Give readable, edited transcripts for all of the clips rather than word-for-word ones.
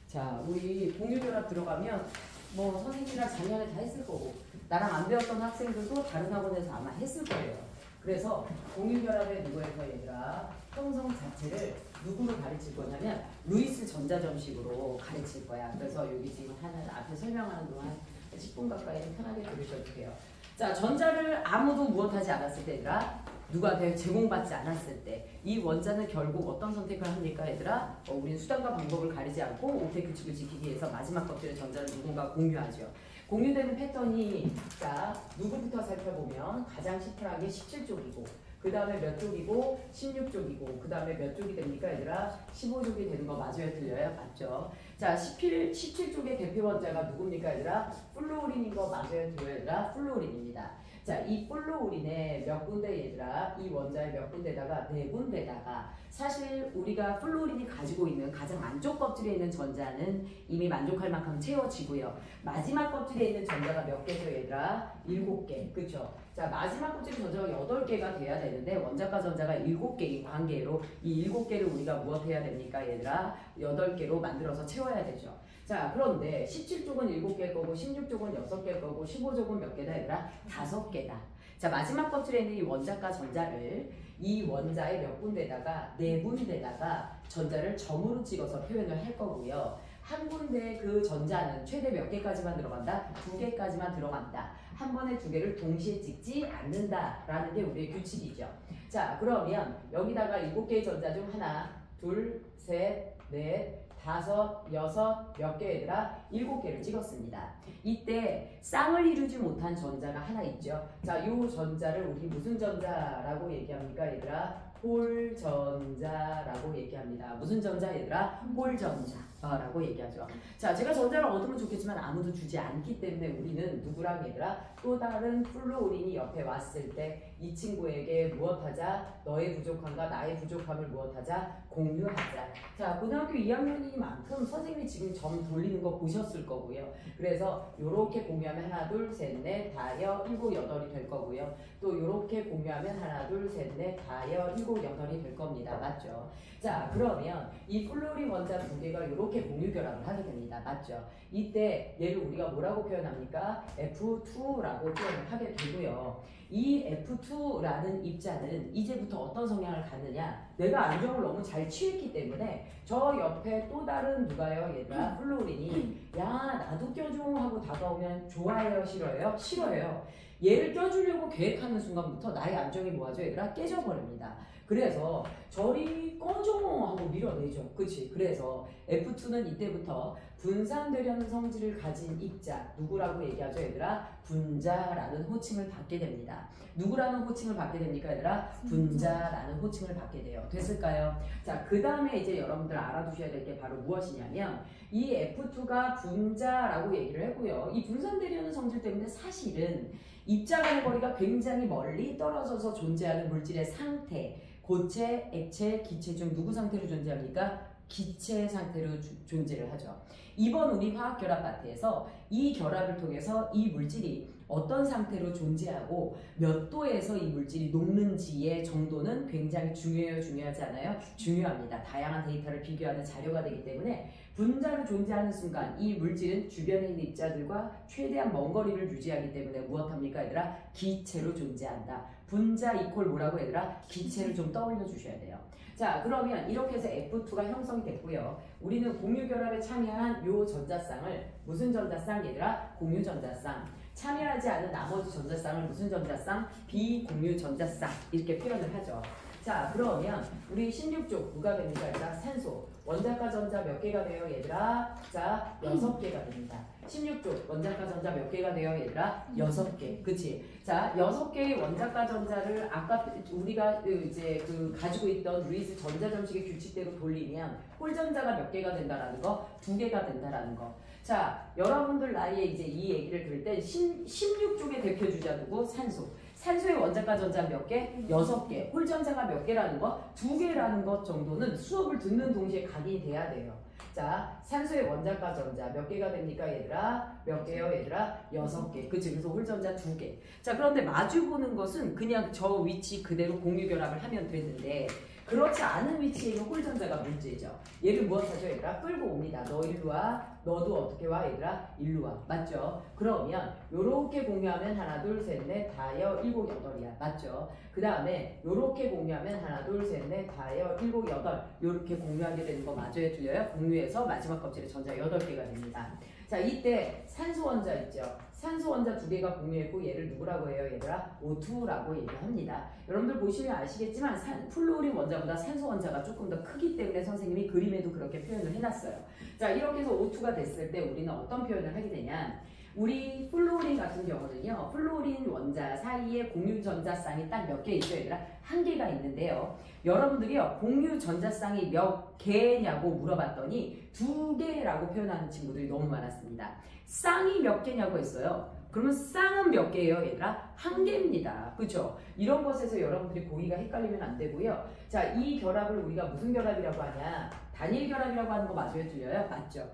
자, 우리 공유결합 들어가면 뭐 선생님이랑 작년에 다 했을 거고 나랑 안 배웠던 학생들도 다른 학원에서 아마 했을 거예요. 그래서 공유결합의 누구에서 얘들아 형성 자체를 누구로 가르칠 거냐면 루이스 전자점식으로 가르칠 거야. 그래서 여기 지금 하나 앞에 설명하는 동안 10분 가까이는 편하게 들으셔도 돼요. 자, 전자를 아무도 무엇하지 않았을 때 얘들아 누가 제공받지 않았을 때 이 원자는 결국 어떤 선택을 합니까 얘들아? 우리는 수단과 방법을 가리지 않고 옥텟 규칙을 지키기 위해서 마지막 것들의 전자를 누군가 공유하죠. 공유되는 패턴이 자 누구부터 살펴보면 가장 시플하게 17쪽이고 그 다음에 몇 쪽이고 16쪽이고 그 다음에 몇 쪽이 됩니까 얘들아? 15쪽이 되는 거 맞아요? 틀려요? 맞죠? 자 17쪽의 대표 원자가 누굽니까 얘들아? 플루오린인 거 맞아요? 틀려요? 얘들아? 플루오린입니다. 자, 이 플루오린의 몇 군데 얘들아? 이 원자의 몇 군데다가 네 군데다가 사실 우리가 플루오린이 가지고 있는 가장 안쪽 껍질에 있는 전자는 이미 만족할 만큼 채워지고요. 마지막 껍질에 있는 전자가 몇 개죠 얘들아? 7개. 그쵸? 자, 마지막 껍질의 전자가 8개가 돼야 되는데 원자과 전자가 7개인 관계로 이 7개를 우리가 무엇해야 됩니까 얘들아? 8개로 만들어서 채워야 되죠. 자, 그런데 17쪽은 7개일 거고 16쪽은 6개일 거고 15쪽은 몇 개다 얘들아? 5개다. 자, 마지막 껍질에 있는 이 원자과 전자를 이 원자의 몇 군데다가 네 군데다가 전자를 점으로 찍어서 표현을 할 거고요. 한 군데 그 전자는 최대 몇 개까지만 들어간다? 2개까지만 들어간다. 한 번에 2개를 동시에 찍지 않는다라는 게 우리의 규칙이죠. 자, 그러면 여기다가 7개의 전자 중 하나, 둘, 셋, 넷, 5, 6, 몇 개 얘들아? 7개를 찍었습니다. 이때 쌍을 이루지 못한 전자가 하나 있죠. 자, 이 전자를 우리 무슨 전자라고 얘기합니까 얘들아? 홀전자라고 얘기합니다. 무슨 전자 얘들아? 홀전자라고 얘기하죠. 자, 제가 전자를 얻으면 좋겠지만 아무도 주지 않기 때문에 우리는 누구랑 얘들아? 또 다른 플루오린이 옆에 왔을 때 이 친구에게 무엇하자? 너의 부족함과 나의 부족함을 무엇하자? 공유하자. 자, 고등학교 2학년이니만큼 선생님이 지금 점 돌리는 거 보셨을 거고요. 그래서 요렇게 공유하면 하나, 둘, 셋, 넷, 다여, 일곱, 여덟이 될 거고요. 또 요렇게 공유하면 하나, 둘, 셋, 넷, 다여, 일곱, 여덟이 될 겁니다. 맞죠? 자, 그러면 이 플루오린 원자 2개가 요렇게 공유 결합을 하게 됩니다. 맞죠? 이때 얘를 우리가 뭐라고 표현합니까? F2라고 표현을 하게 되고요. 이 F2라는 입자는 이제부터 어떤 성향을 갖느냐? 내가 안정을 너무 잘 취했기 때문에 저 옆에 또 다른 누가요? 얘들아 플루오린이 야 나도 껴줘 하고 다가오면 좋아해요? 싫어해요? 싫어해요. 얘를 껴주려고 계획하는 순간부터 나의 안정이 뭐하죠? 얘들아 깨져버립니다. 그래서 저리 꺼줘 하고 밀어내죠. 그치? 그래서 F2는 이때부터 분산되려는 성질을 가진 입자 누구라고 얘기하죠 얘들아? 분자라는 호칭을 받게 됩니다. 누구라는 호칭을 받게 됩니까 얘들아? 분자라는 호칭을 받게 돼요. 됐을까요? 자, 그 다음에 이제 여러분들 알아두셔야 될 게 바로 무엇이냐면 이 F2가 분자라고 얘기를 했고요. 이 분산되려는 성질 때문에 사실은 입자 간의 거리가 굉장히 멀리 떨어져서 존재하는 물질의 상태 고체, 액체, 기체 중 누구 상태로 존재합니까? 기체 상태로 존재를 하죠. 이번 우리 화학결합 파트에서 이 결합을 통해서 이 물질이 어떤 상태로 존재하고 몇 도에서 이 물질이 녹는지의 정도는 굉장히 중요해요? 중요하지 않아요? 중요합니다. 다양한 데이터를 비교하는 자료가 되기 때문에 분자로 존재하는 순간 이 물질은 주변에 있는 입자들과 최대한 먼 거리를 유지하기 때문에 무엇합니까 얘들아? 기체로 존재한다. 분자 이퀄 뭐라고 얘들아? 기체를 좀 떠올려 주셔야 돼요. 자, 그러면 이렇게 해서 F2가 형성이 됐고요. 우리는 공유결합에 참여한 요 전자쌍을 무슨 전자쌍 얘들아? 공유전자쌍. 참여하지 않은 나머지 전자쌍을 무슨 전자쌍? 비공유 전자쌍 이렇게 표현을 하죠. 자, 그러면 우리 16쪽 누가 됩니까 얘들아? 산소. 원자과 전자 몇 개가 돼요 얘들아? 자, 6개가 됩니다. 16쪽 원자과 전자 몇 개가 돼요 얘들아? 6개. 그치? 자, 6개의 원자과 전자를 아까 우리가 이제 가지고 있던 루이스 전자점식의 규칙대로 돌리면 홀전자가 몇 개가 된다라는 거? 2개가 된다라는 거. 자, 여러분들 나이에 이제 이 얘기를 들을 때 16쪽의 대표 주자 누구? 산소. 산소의 원자과 전자 몇 개? 6개. 홀전자가 몇 개라는 거? 2개라는 것 정도는 수업을 듣는 동시에 각인이 돼야 돼요. 자, 산소의 원자과 전자 몇 개가 됩니까 얘들아? 몇 개요 얘들아? 6개. 그치? 그래서 홀전자 2개. 자, 그런데 마주 보는 것은 그냥 저 위치 그대로 공유결합을 하면 되는데 그렇지 않은 위치에 있는 홀전자가 문제죠. 얘를 무엇하죠 얘들아? 끌고 옵니다. 너 일로 와. 너도 어떻게 와 얘들아? 일로 와. 맞죠? 그러면 요렇게 공유하면 하나 둘 셋 넷 다여 일곱 여덟이야. 맞죠? 그 다음에 요렇게 공유하면 하나 둘 셋 넷 다여 일곱 여덟 요렇게 공유하게 되는 거 맞아요? 틀려요? 공유해서 마지막 껍질에 전자 8개가 됩니다. 자 이때 산소 원자 있죠. 산소 원자 2개가 공유했고 얘를 누구라고 해요 얘들아? O2라고 얘기합니다. 여러분들 보시면 아시겠지만 플루오린 원자보다 산소 원자가 조금 더 크기 때문에 선생님이 그림에도 그렇게 표현을 해놨어요. 자 이렇게 해서 O2가 됐을 때 우리는 어떤 표현을 하게 되냐, 우리 플루오린 같은 경우는요 플루오린 원자 사이에 공유 전자쌍이 딱 몇 개 있어요 얘들아? 1개가 있는데요. 여러분들이요 공유 전자쌍이 몇 개냐고 물어봤더니 2개라고 표현하는 친구들이 너무 많았습니다. 쌍이 몇 개냐고 했어요. 그러면 쌍은 몇 개예요 얘들아? 1개입니다. 그렇죠? 이런 것에서 여러분들이 고의가 헷갈리면 안 되고요. 자, 이 결합을 우리가 무슨 결합이라고 하냐? 단일 결합이라고 하는 거 맞아요? 틀려요? 맞죠?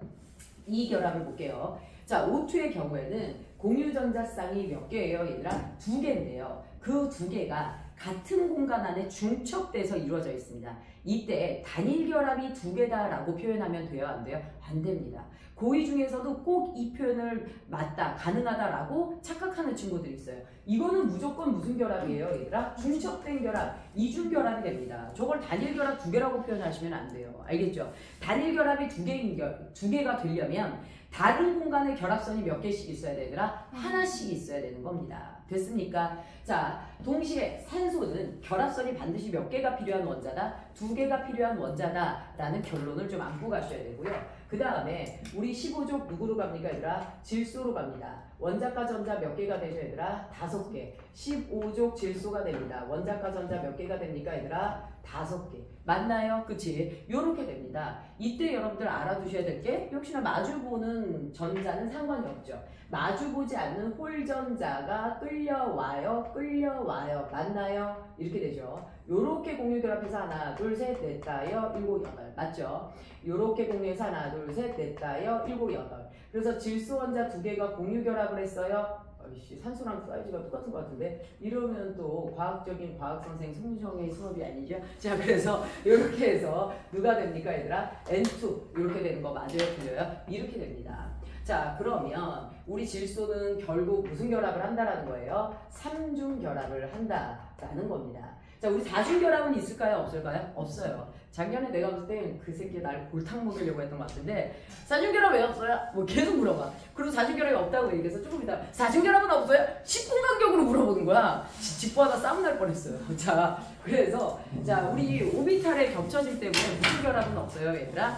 이 결합을 볼게요. 자, O2의 경우에는 공유전자쌍이 몇 개예요 얘들아? 2개인데요. 그 2개가 같은 공간 안에 중첩돼서 이루어져 있습니다. 이때 단일 결합이 2개다라고 표현하면 돼요? 안 돼요? 안 됩니다. 고의 중에서도 꼭 이 표현을 맞다, 가능하다라고 착각하는 친구들이 있어요. 이거는 무조건 무슨 결합이에요 얘들아? 중첩된 결합, 이중 결합이 됩니다. 저걸 단일 결합 2개라고 표현하시면 안 돼요. 알겠죠? 단일 결합이 2개가 되려면 다른 공간에 결합선이 몇 개씩 있어야 되더라? 하나씩 있어야 되는 겁니다. 됐습니까? 자, 동시에 산소는 결합선이 반드시 몇 개가 필요한 원자다? 2개가 필요한 원자다 라는 결론을 좀 안고 가셔야 되고요. 그 다음에 우리 15족 누구로 갑니까 얘들아? 질소로 갑니다. 원자과 전자 몇 개가 되죠 얘들아? 5개. 15족 질소가 됩니다. 원자과 전자 몇 개가 됩니까 얘들아? 5개. 맞나요? 그치? 요렇게 됩니다. 이때 여러분들 알아두셔야 될 게 역시나 마주보는 전자는 상관이 없죠. 마주보지 않는 홀전자가 끌려와요. 맞나요? 이렇게 되죠. 요렇게 공유 결합해서 하나 둘 셋 넷 다여 일곱 여덟. 맞죠? 요렇게 공유해서 하나 둘 셋 넷 다여 일곱 여덟. 그래서 질소 원자 2개가 공유 결합을 했어요. 산소랑 사이즈가 똑같은 것 같은데 이러면 또 과학적인 과학선생 송유정의 수업이 아니죠? 자, 그래서 이렇게 해서 누가 됩니까 얘들아? N2 이렇게 되는 거 맞아요? 틀려요? 이렇게 됩니다. 자, 그러면 우리 질소는 결국 무슨 결합을 한다라는 거예요? 3중 결합을 한다라는 겁니다. 자, 우리 4중 결합은 있을까요? 없을까요? 없어요. 작년에 내가 봤을 때 그 새끼 날 골탕 먹이려고 했던 것 같은데 4중 결합 왜 없어요? 뭐 계속 물어봐. 그리고 4중 결합이 없다고 얘기해서 조금 이따 4중 결합은 없어요? 10분 간격으로 물어보는 거야. 집보하다 싸움 날 뻔했어요. 자, 그래서 자 우리 오비탈에 겹쳐질 때문에 무슨 결합은 없어요 얘들아?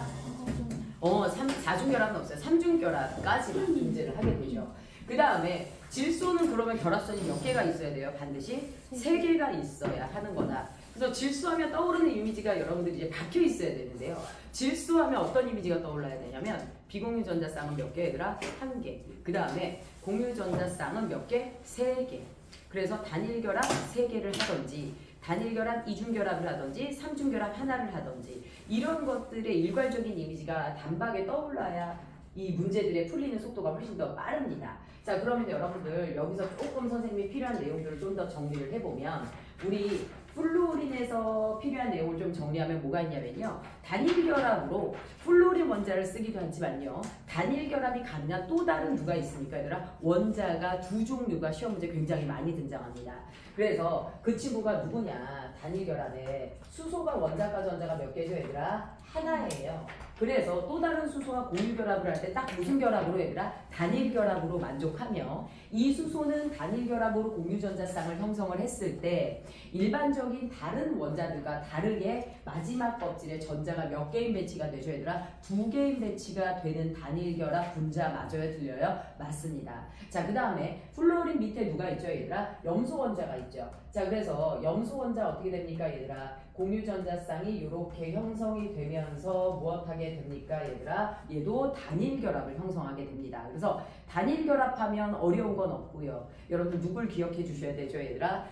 4중 결합은 없어요. 3중 결합까지만 문제를 하게 되죠. 그 다음에 질소는 그러면 결합선이 몇 개가 있어야 돼요? 반드시 3개가 있어야 하는 거다. 그래서 질소하면 떠오르는 이미지가 여러분들이 이제 박혀 있어야 되는데요. 질소하면 어떤 이미지가 떠올라야 되냐면 비공유 전자쌍은 몇 개 얘들아? 1개. 그 다음에 공유 전자쌍은 몇 개? 3개. 그래서 단일 결합 3개를 하든지 단일 결합 2중 결합을 하든지 3중 결합 하나를 하든지 이런 것들의 일괄적인 이미지가 단박에 떠올라야 이 문제들의 풀리는 속도가 훨씬 더 빠릅니다. 자, 그러면 여러분들 여기서 조금 선생님이 필요한 내용들을 좀 더 정리를 해보면 우리 플루오린에서 필요한 내용을 좀 정리하면 뭐가 있냐면요. 단일 결합으로 플루오린 원자를 쓰기도 하지만요. 단일 결합이 가능한 또 다른 누가 있습니까 얘들아? 원자가 2종류가 시험 문제 굉장히 많이 등장합니다. 그래서 그 친구가 누구냐? 단일 결합에 수소가 원자과 전자가 몇 개죠 얘들아? 하나예요. 그래서 또 다른 수소와 공유 결합을 할 때 딱 무슨 결합으로 얘들아? 단일 결합으로 만족하며 이 수소는 단일 결합으로 공유 전자쌍을 형성을 했을 때 일반적인 다른 원자들과 다르게 마지막 껍질에 전자가 몇 개인 배치가 되죠 얘들아? 2개인 배치가 되는 단일 결합 분자 맞아요? 틀려요? 맞습니다. 자, 그 다음에 플루오린 밑에 누가 있죠 얘들아? 염소 원자가 있죠. 자, 그래서 염소 원자 어떻게 됩니까 얘들아? 공유 전자쌍이 이렇게 형성이 되면서 무엇하게 됩니까 얘들아? 얘도 단일 결합을 형성하게 됩니다. 그래서 단일 결합하면 어려운 건 없고요. 여러분들 누굴 기억해 주셔야 되죠 얘들아?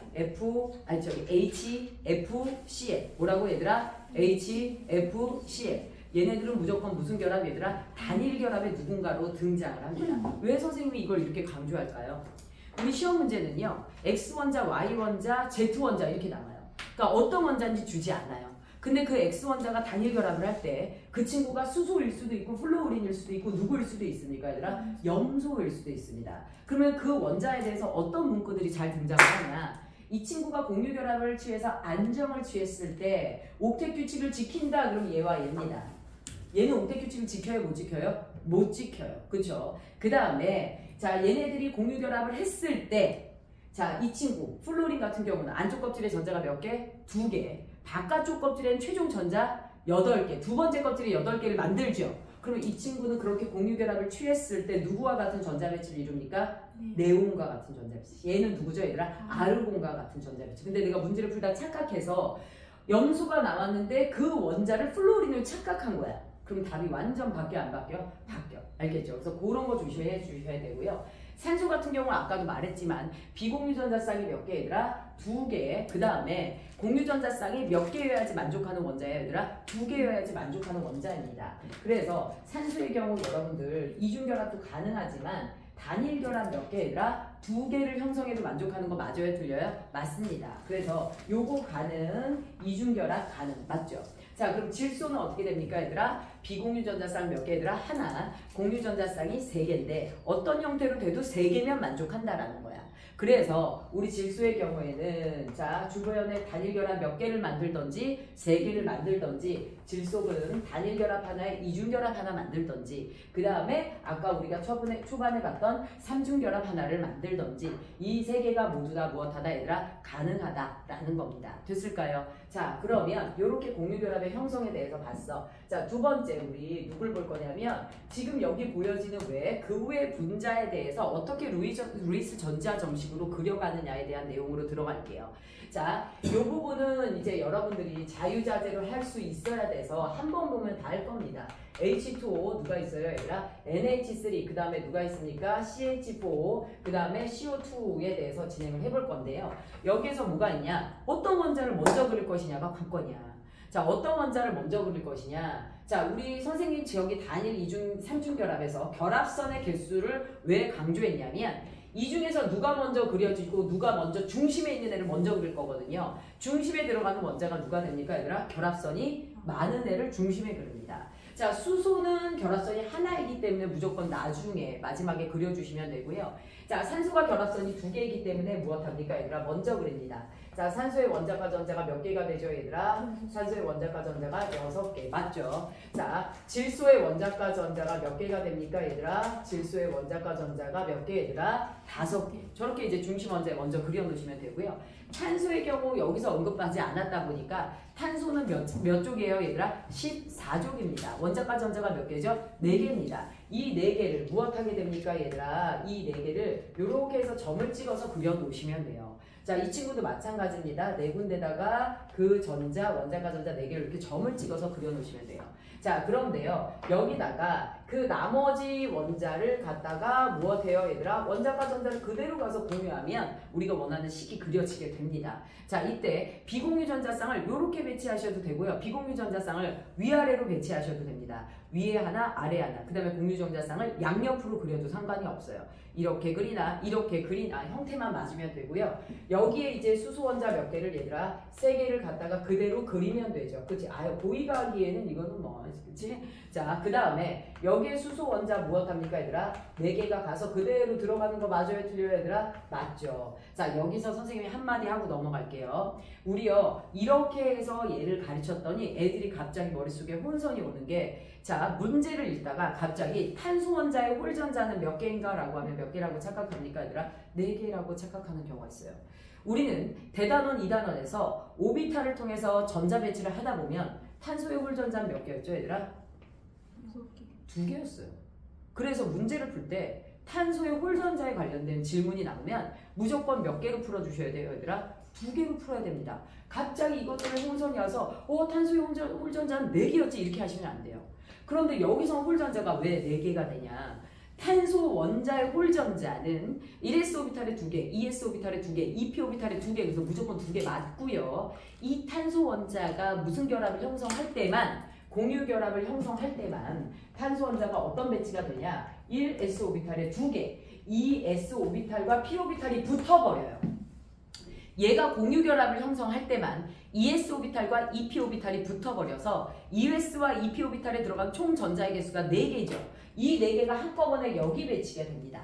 HFCl 뭐라고 얘들아? HFCl 얘네들은 무조건 무슨 결합 얘들아? 단일 결합의 누군가로 등장을 합니다. 왜 선생님이 이걸 이렇게 강조할까요? 우리 시험 문제는요. X원자, Y원자, Z원자 이렇게 나와요. 그러니까 어떤 원자인지 주지 않아요. 근데 그 X 원자가 단일 결합을 할 때 그 친구가 수소일 수도 있고 플로우린일 수도 있고 누구일 수도 있습니까 얘들아? 염소일 수도 있습니다. 그러면 그 원자에 대해서 어떤 문구들이 잘 등장을 하냐? 이 친구가 공유 결합을 취해서 안정을 취했을 때 옥텟 규칙을 지킨다. 그럼 얘와 얘입니다. 얘는 옥텟 규칙을 지켜요? 못 지켜요? 못 지켜요. 그쵸? 그 다음에 자 얘네들이 공유 결합을 했을 때 자 이 친구 플로린 같은 경우는 안쪽 껍질에 전자가 몇 개? 2개. 바깥쪽 껍질에는 최종 전자 8개. 두 번째 껍질에 8개를 만들죠. 그럼 이 친구는 그렇게 공유 결합을 취했을 때 누구와 같은 전자 배치를 이룹니까? 네온과 같은 전자 배치. 얘는 누구죠 얘들아? 아르곤과 같은 전자 배치. 근데 내가 문제를 풀다 착각해서 염소가 나왔는데 그 원자를 플로린을 착각한 거야. 그럼 답이 완전 바뀌어 안 바뀌어? 바뀌어. 알겠죠? 그래서 그런 거 조심해 주셔야 되고요. 산소 같은 경우는 아까도 말했지만 비공유 전자쌍이 몇 개 얘들아? 2개. 그 다음에 공유 전자쌍이 몇 개여야지 만족하는 원자예요 얘들아? 2개여야지 만족하는 원자입니다. 그래서 산소의 경우 여러분들 이중결합도 가능하지만 단일 결합 몇 개 얘들아? 2개를 형성해도 만족하는 거 맞아요? 틀려요? 맞습니다. 그래서 요거 가능, 이중결합 가능. 맞죠? 자 그럼 질소는 어떻게 됩니까 얘들아? 비공유 전자쌍 몇 개 얘들아? 하나. 공유 전자쌍이 3개인데 어떤 형태로 돼도 3개면 만족한다라는 거야. 그래서 우리 질소의 경우에는 자 주변에 단일 결합 몇 개를 만들던지 3개를 만들던지 질소는 단일 결합 하나에 이중 결합 하나 만들던지 그 다음에 아까 우리가 초반에 봤던 3중 결합 하나를 만들던지 이 3개가 모두 다 무엇하다 얘들아? 가능하다라는 겁니다. 됐을까요? 자 그러면 이렇게 공유 결합의 형성에 대해서 봤어. 자 두 번째 우리 누굴 볼 거냐면 지금 여기 보여지는 외에 그 외 분자에 대해서 어떻게 루이스 전자 정식으로 그려가느냐에 대한 내용으로 들어갈게요. 자, 이 부분은 이제 여러분들이 자유자재로 할 수 있어야 돼서 한 번 보면 다 할 겁니다. H2O 누가 있어요 얘들아? NH3 그 다음에 누가 있습니까? CH4 그 다음에 CO2에 대해서 진행을 해볼 건데요. 여기에서 뭐가 있냐? 어떤 원자를 먼저 그릴 것이냐가 관건이야. 자 어떤 원자를 먼저 그릴 것이냐? 자 우리 선생님 지역이 단일, 이중, 삼중 결합에서 결합선의 개수를 왜 강조했냐면 이 중에서 누가 먼저 그려지고 누가 먼저 중심에 있는 애를 먼저 그릴 거거든요. 중심에 들어가는 원자가 누가 됩니까 얘들아? 결합선이 많은 애를 중심에 그립니다. 자 수소는 결합선이 하나이기 때문에 무조건 나중에 마지막에 그려주시면 되고요. 자 산소가 결합선이 2개이기 때문에 무엇합니까 얘들아? 먼저 그립니다. 자 산소의 원자과 전자가 몇 개가 되죠 얘들아? 산소의 원자과 전자가 6개 맞죠? 자 질소의 원자과 전자가 몇 개가 됩니까 얘들아? 질소의 원자과 전자가 몇 개 얘들아? 5개. 저렇게 이제 중심 원자에 먼저 그려놓으시면 되고요. 탄소의 경우 여기서 언급하지 않았다 보니까 탄소는 몇 쪽이에요 얘들아? 14쪽입니다. 원자과 전자가 몇 개죠? 4개입니다. 이 4개를 무엇하게 됩니까 얘들아? 이 4개를 이렇게 해서 점을 찍어서 그려놓으시면 돼요. 자, 이 친구도 마찬가지입니다. 4군데다가 그 전자, 원자과 전자 4개를 이렇게 점을 찍어서 그려놓으시면 돼요. 자, 그런데요. 여기다가 그 나머지 원자를 갖다가 무엇해요 얘들아? 원자과 전자를 그대로 가서 공유하면 우리가 원하는 식이 그려지게 됩니다. 자, 이때 비공유 전자쌍을 이렇게 배치하셔도 되고요. 비공유 전자쌍을 위아래로 배치하셔도 됩니다. 위에 하나, 아래 하나. 그 다음에 공유 전자쌍을 양옆으로 그려도 상관이 없어요. 이렇게 그리나 이렇게 그리나 형태만 맞으면 되고요. 여기에 이제 수소 원자 몇 개를 얘들아 3개를 갖다가 그대로 그리면 되죠. 그치? 아유 보이가 하기에는 이거는 뭐 그치? 자 그 다음에 여기에 수소 원자 무엇합니까 얘들아? 4개가 가서 그대로 들어가는 거 맞아요 틀려요 얘들아? 맞죠. 자 여기서 선생님이 한마디 하고 넘어갈게요. 우리요 이렇게 해서 얘를 가르쳤더니 애들이 갑자기 머릿속에 혼선이 오는 게 자 문제를 읽다가 갑자기 탄소 원자의 홀전자는 몇 개인가 라고 하면 몇 개라고 착각합니까 얘들아? 4개라고 착각하는 경우가 있어요. 우리는 대단원 2단원에서 오비탈을 통해서 전자 배치를 하다 보면 탄소의 홀전자는 몇 개였죠 얘들아? 2개였어요. 그래서 문제를 풀 때 탄소의 홀전자에 관련된 질문이 나오면 무조건 몇 개로 풀어주셔야 돼요 얘들아? 2개로 풀어야 됩니다. 갑자기 이것 때문에 혼선이 와서 탄소의 홀전자는 4개였지 이렇게 하시면 안 돼요. 그런데 여기서 홀전자가 왜 4개가 되냐? 탄소 원자의 홀전자는 1s 오비탈에 2개, 2s 오비탈에 2개, 2p 오비탈에 2개 그래서 무조건 2개 맞고요. 이 탄소 원자가 무슨 결합을 형성할 때만 공유 결합을 형성할 때만 탄소 원자가 어떤 배치가 되냐? 1s 오비탈에 2개, 2s 오비탈과 p 오비탈이 붙어버려요. 얘가 공유결합을 형성할 때만 ES 오비탈과 EP 오비탈이 붙어버려서 ES와 EP 오비탈에 들어간 총 전자의 개수가 4개죠. 이 4개가 한꺼번에 여기 배치가 됩니다.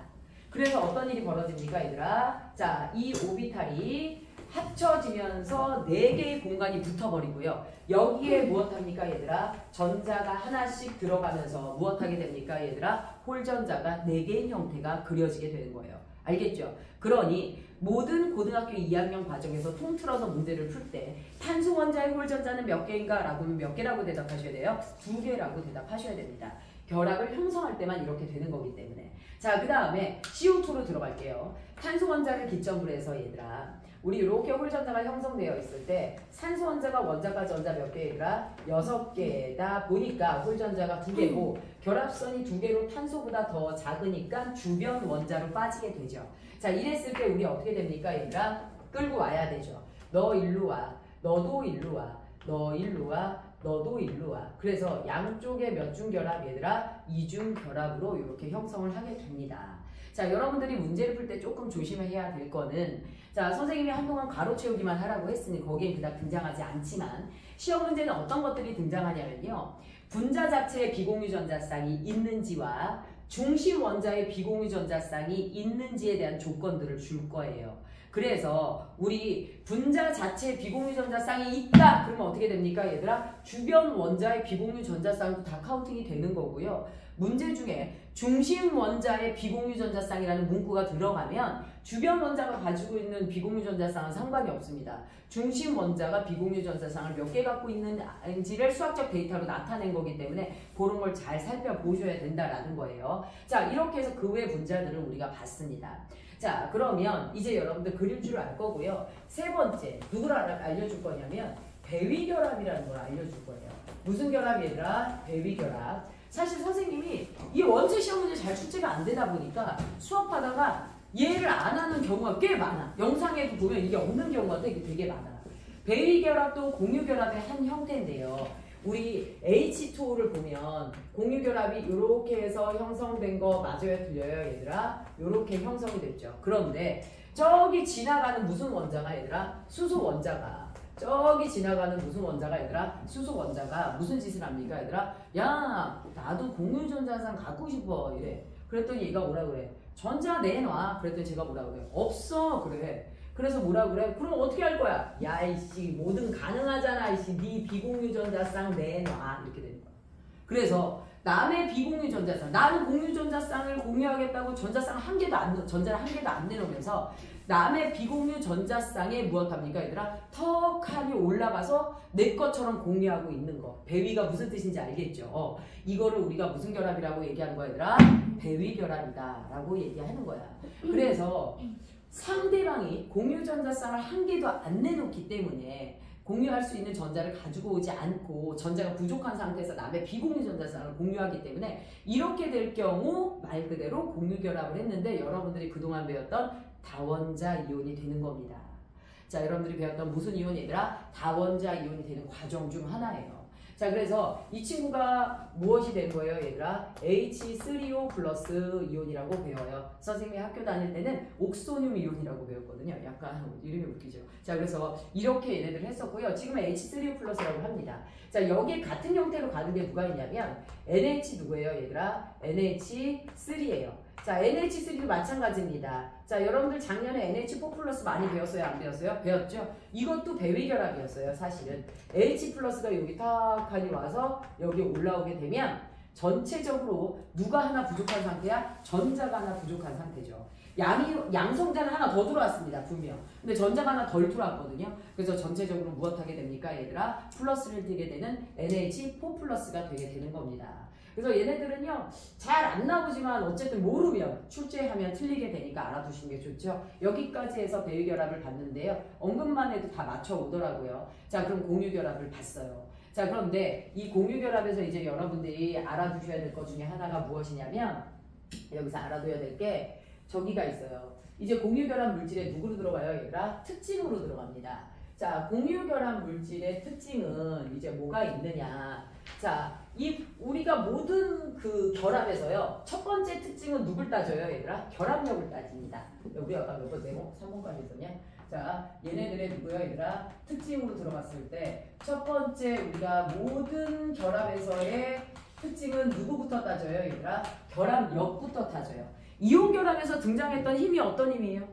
그래서 어떤 일이 벌어집니까 얘들아? 자, 이 오비탈이 합쳐지면서 4개의 공간이 붙어버리고요. 여기에 무엇합니까 얘들아? 전자가 하나씩 들어가면서 무엇하게 됩니까 얘들아? 홀전자가 4개의 형태가 그려지게 되는 거예요. 알겠죠? 그러니 모든 고등학교 2학년 과정에서 통틀어서 문제를 풀 때 탄소 원자의 홀전자는 몇 개인가? 라고 하면 몇 개라고 대답하셔야 돼요? 2개라고 대답하셔야 됩니다. 결합을 형성할 때만 이렇게 되는 거기 때문에. 자, 그 다음에 CO2로 들어갈게요. 탄소 원자를 기점으로 해서 얘들아, 우리 이렇게 홀전자가 형성되어 있을 때 산소 원자가 원자가 전자 몇 개이라 6개다 보니까 홀전자가 2개고 결합선이 2개로 탄소보다 더 작으니까 주변 원자로 빠지게 되죠. 자, 이랬을 때 우리 어떻게 됩니까 얘들아? 끌고 와야 되죠. 너 일로 와, 너도 일로 와, 너 일로 와, 너도 일로 와. 그래서 양쪽의 몇 중 결합 얘들아? 2중 결합으로 이렇게 형성을 하게 됩니다. 자, 여러분들이 문제를 풀 때 조금 조심해야 될 거는, 자, 선생님이 한동안 가로 채우기만 하라고 했으니 거기에 그닥 등장하지 않지만 시험 문제는 어떤 것들이 등장하냐면요. 분자 자체의 비공유 전자쌍이 있는지와 중심 원자의 비공유 전자쌍이 있는지에 대한 조건들을 줄 거예요. 그래서 우리 분자 자체의 비공유 전자쌍이 있다 그러면 어떻게 됩니까 얘들아? 주변 원자의 비공유 전자쌍도 다 카운팅이 되는 거고요. 문제 중에 중심 원자의 비공유 전자쌍이라는 문구가 들어가면 주변 원자가 가지고 있는 비공유 전자쌍은 상관이 없습니다. 중심 원자가 비공유 전자쌍을 몇 개 갖고 있는지를 수학적 데이터로 나타낸 거기 때문에 그런 걸 잘 살펴보셔야 된다라는 거예요. 자, 이렇게 해서 그 외 분자들을 우리가 봤습니다. 자, 그러면 이제 여러분들 그릴 줄 알 거고요. 세 번째, 누구를 알려줄 거냐면 배위결합이라는 걸 알려줄 거예요. 무슨 결합 얘들아? 배위결합. 사실 선생님이 이 원체 시험 문제 잘 출제가 안 되다 보니까 수업하다가 얘를 안 하는 경우가 꽤 많아. 영상에도 보면 이게 없는 경우가 되게 많아. 배위결합도 공유결합의 한 형태인데요. 우리 H2O를 보면 공유결합이 이렇게 해서 형성된 거 맞아요? 틀려요? 얘들아? 이렇게 형성이 됐죠. 그런데 저기 지나가는 무슨 원자가 얘들아? 수소 원자가. 저기 지나가는 무슨 원자가 얘들아? 수소 원자가 무슨 짓을 합니까 얘들아? 야, 나도 공유전자쌍 갖고 싶어 이래. 그랬더니 얘가 뭐라 그래? 전자 내놔. 그랬더니 제가 뭐라 그래? 없어. 그래. 그래서 뭐라 그래? 그럼 어떻게 할 거야? 야, 이씨, 뭐든 가능하잖아. 이씨, 네 비공유 전자쌍 내놔. 이렇게 되는 거야. 그래서 남의 비공유 전자쌍, 나는 공유 전자쌍을 공유하겠다고 전자를 한 개도 안 내놓으면서 남의 비공유 전자쌍에 무엇합니까 얘들아? 턱하니 올라가서 내 것처럼 공유하고 있는 거. 배위가 무슨 뜻인지 알겠죠? 이거를 우리가 무슨 결합이라고 얘기하는 거야 얘들아? 배위결합이다 라고 얘기하는 거야. 그래서 상대방이 공유 전자쌍을 한 개도 안 내놓기 때문에 공유할 수 있는 전자를 가지고 오지 않고 전자가 부족한 상태에서 남의 비공유 전자쌍을 공유하기 때문에 이렇게 될 경우 말 그대로 공유결합을 했는데 여러분들이 그동안 배웠던 다원자 이온이 되는 겁니다. 자, 여러분들이 배웠던 무슨 이온 얘들아? 다원자 이온이 되는 과정 중 하나예요. 자, 그래서 이 친구가 무엇이 된 거예요 얘들아? H3O 플러스 이온이라고 배워요. 선생님이 학교 다닐 때는 옥소늄 이온이라고 배웠거든요. 약간 이름이 웃기죠. 자, 그래서 이렇게 얘네들 했었고요. 지금은 H3O 플러스라고 합니다. 자, 여기에 같은 형태로 가는 게 누가 있냐면 NH 누구예요 얘들아? NH3예요. 자, NH3도 마찬가지입니다. 자, 여러분들 작년에 NH4 플러스 많이 배웠어요? 안 배웠어요? 배웠죠? 이것도 배위결합이었어요, 사실은. H 플러스가 여기 탁하니 와서 여기 올라오게 되면 전체적으로 누가 하나 부족한 상태야? 전자가 하나 부족한 상태죠. 양성자는 하나 더 들어왔습니다, 분명. 근데 전자가 하나 덜 들어왔거든요. 그래서 전체적으로 무엇하게 됩니까, 얘들아? 플러스를 띠게 되는 NH4 플러스가 되게 되는 겁니다. 그래서 얘네들은요 잘 안 나오지만 어쨌든 모르면 출제하면 틀리게 되니까 알아두시는 게 좋죠. 여기까지 해서 배위결합을 봤는데요. 언급만 해도 다 맞춰오더라고요. 자, 그럼 공유결합을 봤어요. 자, 그런데 이 공유결합에서 이제 여러분들이 알아두셔야 될 것 중에 하나가 무엇이냐면 여기서 알아둬야 될 게 저기가 있어요. 이제 공유결합 물질에 누구로 들어가요 얘들아? 특징으로 들어갑니다. 자, 공유결합 물질의 특징은 이제 뭐가 있느냐? 자, 우리가 모든 그 결합에서요. 첫 번째 특징은 누굴 따져요, 얘들아? 결합력을 따집니다. 우리 아까 몇 번 내고 3번까지 했었냐? 자, 얘네들의 누구야 얘들아? 특징으로 들어갔을 때 첫 번째 우리가 모든 결합에서의 특징은 누구부터 따져요 얘들아? 결합력부터 따져요. 이온 결합에서 등장했던 힘이 어떤 힘이에요?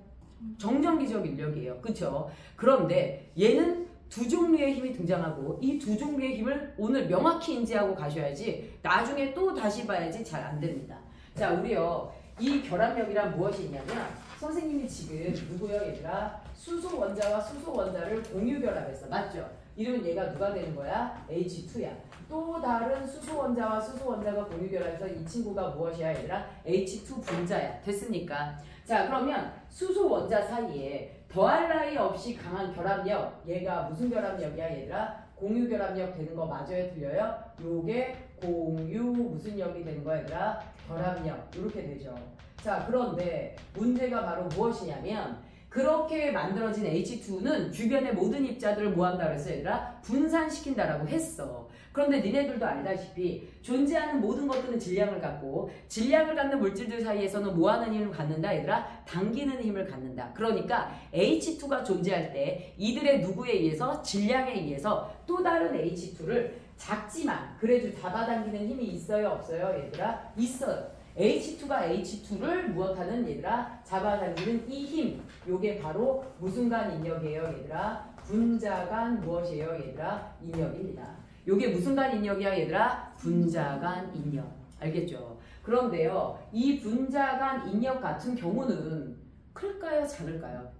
정전기적 인력이에요. 그쵸? 그런데 얘는 두 종류의 힘이 등장하고 이 두 종류의 힘을 오늘 명확히 인지하고 가셔야지 나중에 또 다시 봐야지 잘 안 됩니다. 자, 우리요. 이 결합력이란 무엇이 있냐면 선생님이 지금 누구요 얘들아? 수소 원자와 수소 원자를 공유 결합했어. 맞죠? 이러면 얘가 누가 되는 거야? H2야. 또 다른 수소 원자와 수소 원자가 공유 결합해서 이 친구가 무엇이야 얘들아? H2 분자야. 됐습니까? 자, 그러면 수소 원자 사이에 더할 나위 없이 강한 결합력, 얘가 무슨 결합력이야 얘들아? 공유 결합력 되는 거 맞아요 틀려요? 요게 공유 무슨 역이 되는 거야 얘들아? 결합력. 이렇게 되죠. 자, 그런데 문제가 바로 무엇이냐면 그렇게 만들어진 H2는 주변의 모든 입자들을 뭐 한다 그랬어 얘들아? 분산시킨다라고 했어. 그런데 니네들도 알다시피 존재하는 모든 것들은 질량을 갖고 질량을 갖는 물질들 사이에서는 뭐 하는 힘을 갖는다 얘들아? 당기는 힘을 갖는다. 그러니까 H2가 존재할 때 이들의 누구에 의해서? 질량에 의해서 또 다른 H2를 작지만 그래도 잡아당기는 힘이 있어요 없어요 얘들아? 있어요. H2가 H2를 무엇하는 얘들아? 잡아당기는 이 힘. 요게 바로 무슨 간 인력이에요 얘들아? 분자 간 무엇이에요 얘들아? 인력입니다. 요게 무슨 간 인력이야 얘들아? 분자 간 인력. 알겠죠? 그런데요. 이 분자 간 인력 같은 경우는 클까요? 작을까요?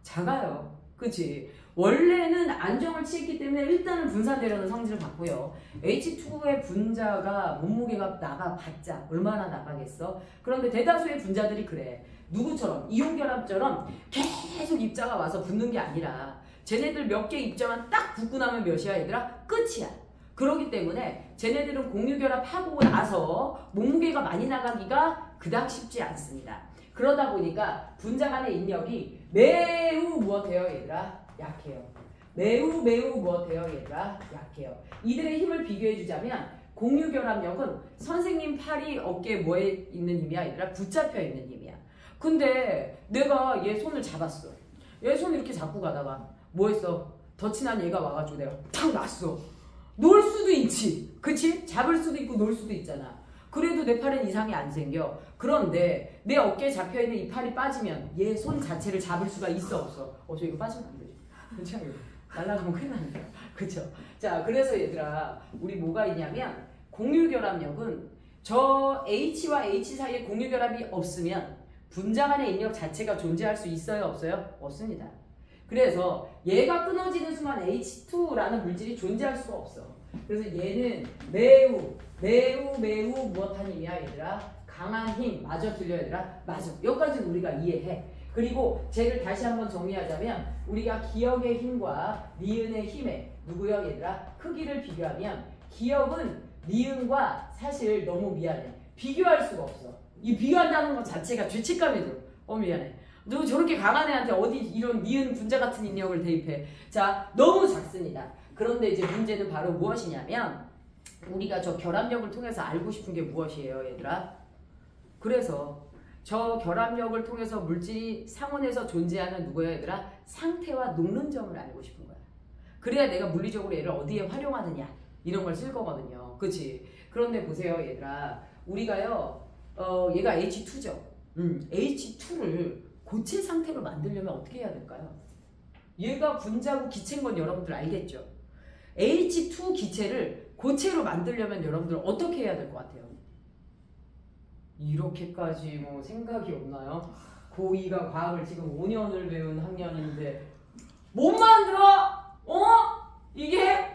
작아요. 그치? 원래는 안정을 취했기 때문에 일단은 분산되려는 성질을 갖고요. H2의 분자가 몸무게가 나가봤자 얼마나 나가겠어? 그런데 대다수의 분자들이 그래. 누구처럼? 이온결합처럼 계속 입자가 와서 붙는 게 아니라 쟤네들 몇 개 입자만 딱 붙고 나면 몇이야 얘들아? 끝이야. 그렇기 때문에 쟤네들은 공유결합하고 나서 몸무게가 많이 나가기가 그닥 쉽지 않습니다. 그러다 보니까 분자 간의 인력이 매우 무엇해요 얘들아? 약해요. 매우 무엇해요 얘들아? 약해요. 이들의 힘을 비교해주자면 공유결합력은 선생님 팔이 어깨에 뭐에 있는 힘이야 얘들아? 붙잡혀 있는 힘이야. 근데 내가 얘 손을 잡았어. 얘 손 이렇게 잡고 가다가 뭐 했어? 더 친한 얘가 와가지고 내가 탁 놨어. 놓을 수도 있지. 그치? 잡을 수도 있고 놓을 수도 있잖아. 그래도 내 팔엔 이상이 안 생겨. 그런데 내 어깨에 잡혀있는 이 팔이 빠지면 얘 손 자체를 잡을 수가 있어 없어? 저 이거 빠지면 안 되지. 괜찮아. 날아가면 큰일 납니다. 그쵸? 자, 그래서 얘들아 우리 뭐가 있냐면 공유결합력은 저 H와 H 사이에 공유결합이 없으면 분자 간의 인력 자체가 존재할 수 있어요 없어요? 없습니다. 그래서 얘가 끊어지는 순간 H2라는 물질이 존재할 수가 없어. 그래서 얘는 매우 무엇한 힘이야 얘들아? 강한 힘. 맞아 틀려 얘들아? 맞아. 여기까지는 우리가 이해해. 그리고 쟤를 다시 한번 정리하자면 우리가 기역의 힘과 니은의 힘의 누구요 얘들아? 크기를 비교하면 기역은 니은과 사실 너무 미안해. 비교할 수가 없어. 이 비교한다는 것 자체가 죄책감이 들어. 미안해. 너 저렇게 강한 애한테 어디 이런 니은 분자 같은 인력을 대입해. 자, 너무 작습니다. 그런데 이제 문제는 바로 무엇이냐면 우리가 저 결합력을 통해서 알고 싶은 게 무엇이에요 얘들아? 그래서 저 결합력을 통해서 물질이 상온에서 존재하는 누구야 얘들아? 상태와 녹는 점을 알고 싶은 거야. 그래야 내가 물리적으로 얘를 어디에 활용하느냐 이런 걸 쓸 거거든요. 그치? 그런데 보세요 얘들아. 우리가요 얘가 H2죠. H2를 고체 상태로 만들려면 어떻게 해야 될까요? 얘가 분자고 기체인 건 여러분들 알겠죠? H2 기체를 고체로 만들려면 여러분들 어떻게 해야 될 것 같아요? 이렇게까지 뭐 생각이 없나요? 고2가 과학을 지금 5년을 배운 학년인데 못 만들어? 이게?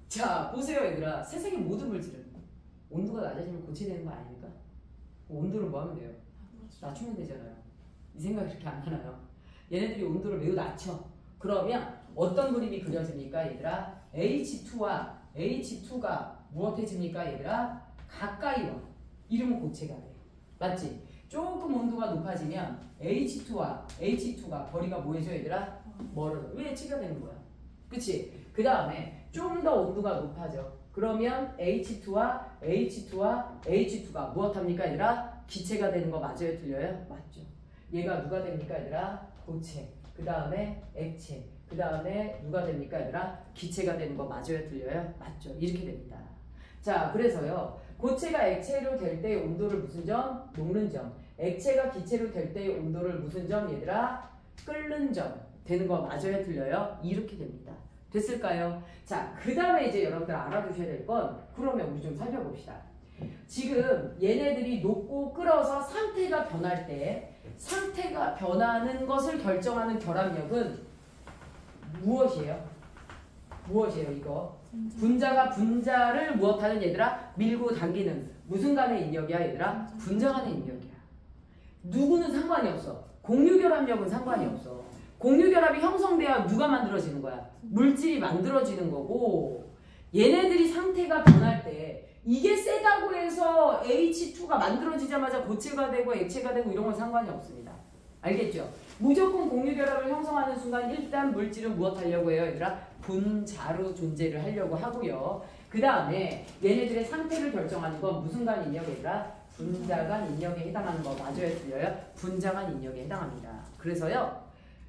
자, 보세요 얘들아. 세상의 모든 물질은 온도가 낮아지면 고체되는 거 아닙니까? 온도를 뭐 하면 돼요? 낮추면 되잖아요. 이 생각이 그렇게 안 하나요? 얘네들이 온도를 매우 낮춰. 그러면 어떤 그림이 그려집니까 얘들아? H2와 H2가 무엇해집니까 얘들아? 가까이 와. 이러면 고체가 돼. 맞지? 조금 온도가 높아지면 H2와 H2가 거리가 뭐해져 얘들아? 멀어져. 왜 치가 되는 거야? 그치? 그 다음에 좀 더 온도가 높아져. 그러면 H2와 H2가 무엇합니까 얘들아? 기체가 되는 거 맞아요 틀려요? 맞죠. 얘가 누가 됩니까 얘들아? 고체. 그 다음에 액체, 그 다음에 누가 됩니까 얘들아? 기체가 되는 거 맞아요? 틀려요? 맞죠? 이렇게 됩니다. 자, 그래서요. 고체가 액체로 될 때의 온도를 무슨 점? 녹는 점. 액체가 기체로 될 때의 온도를 무슨 점 얘들아? 끓는 점. 되는 거 맞아요? 틀려요? 이렇게 됩니다. 됐을까요? 자, 그 다음에 이제 여러분들 알아두셔야 될 건 그러면 우리 좀 살펴봅시다. 지금 얘네들이 녹고 끓어서 상태가 변할 때 상태가 변하는 것을 결정하는 결합력은 무엇이에요? 무엇이에요 이거? 분자가 분자를 무엇하는 얘들아? 밀고 당기는 무슨 간의 인력이야 얘들아? 분자 간의 인력이야. 누구는 상관이 없어. 공유결합력은 상관이 없어. 공유결합이 형성돼야 누가 만들어지는 거야? 물질이 만들어지는 거고 얘네들이 상태가 변할 때 이게 세다고 해서 H2가 만들어지자마자 고체가 되고 액체가 되고 이런 건 상관이 없습니다. 알겠죠? 무조건 공유결합을 형성하는 순간 일단 물질은 무엇 하려고 해요 얘들아? 분자로 존재를 하려고 하고요. 그 다음에 얘네들의 상태를 결정하는 건 무슨 간 인력 얘들아? 분자 간 인력에 해당하는 거 맞아요? 틀려요? 분자 간 인력에 해당합니다. 그래서요.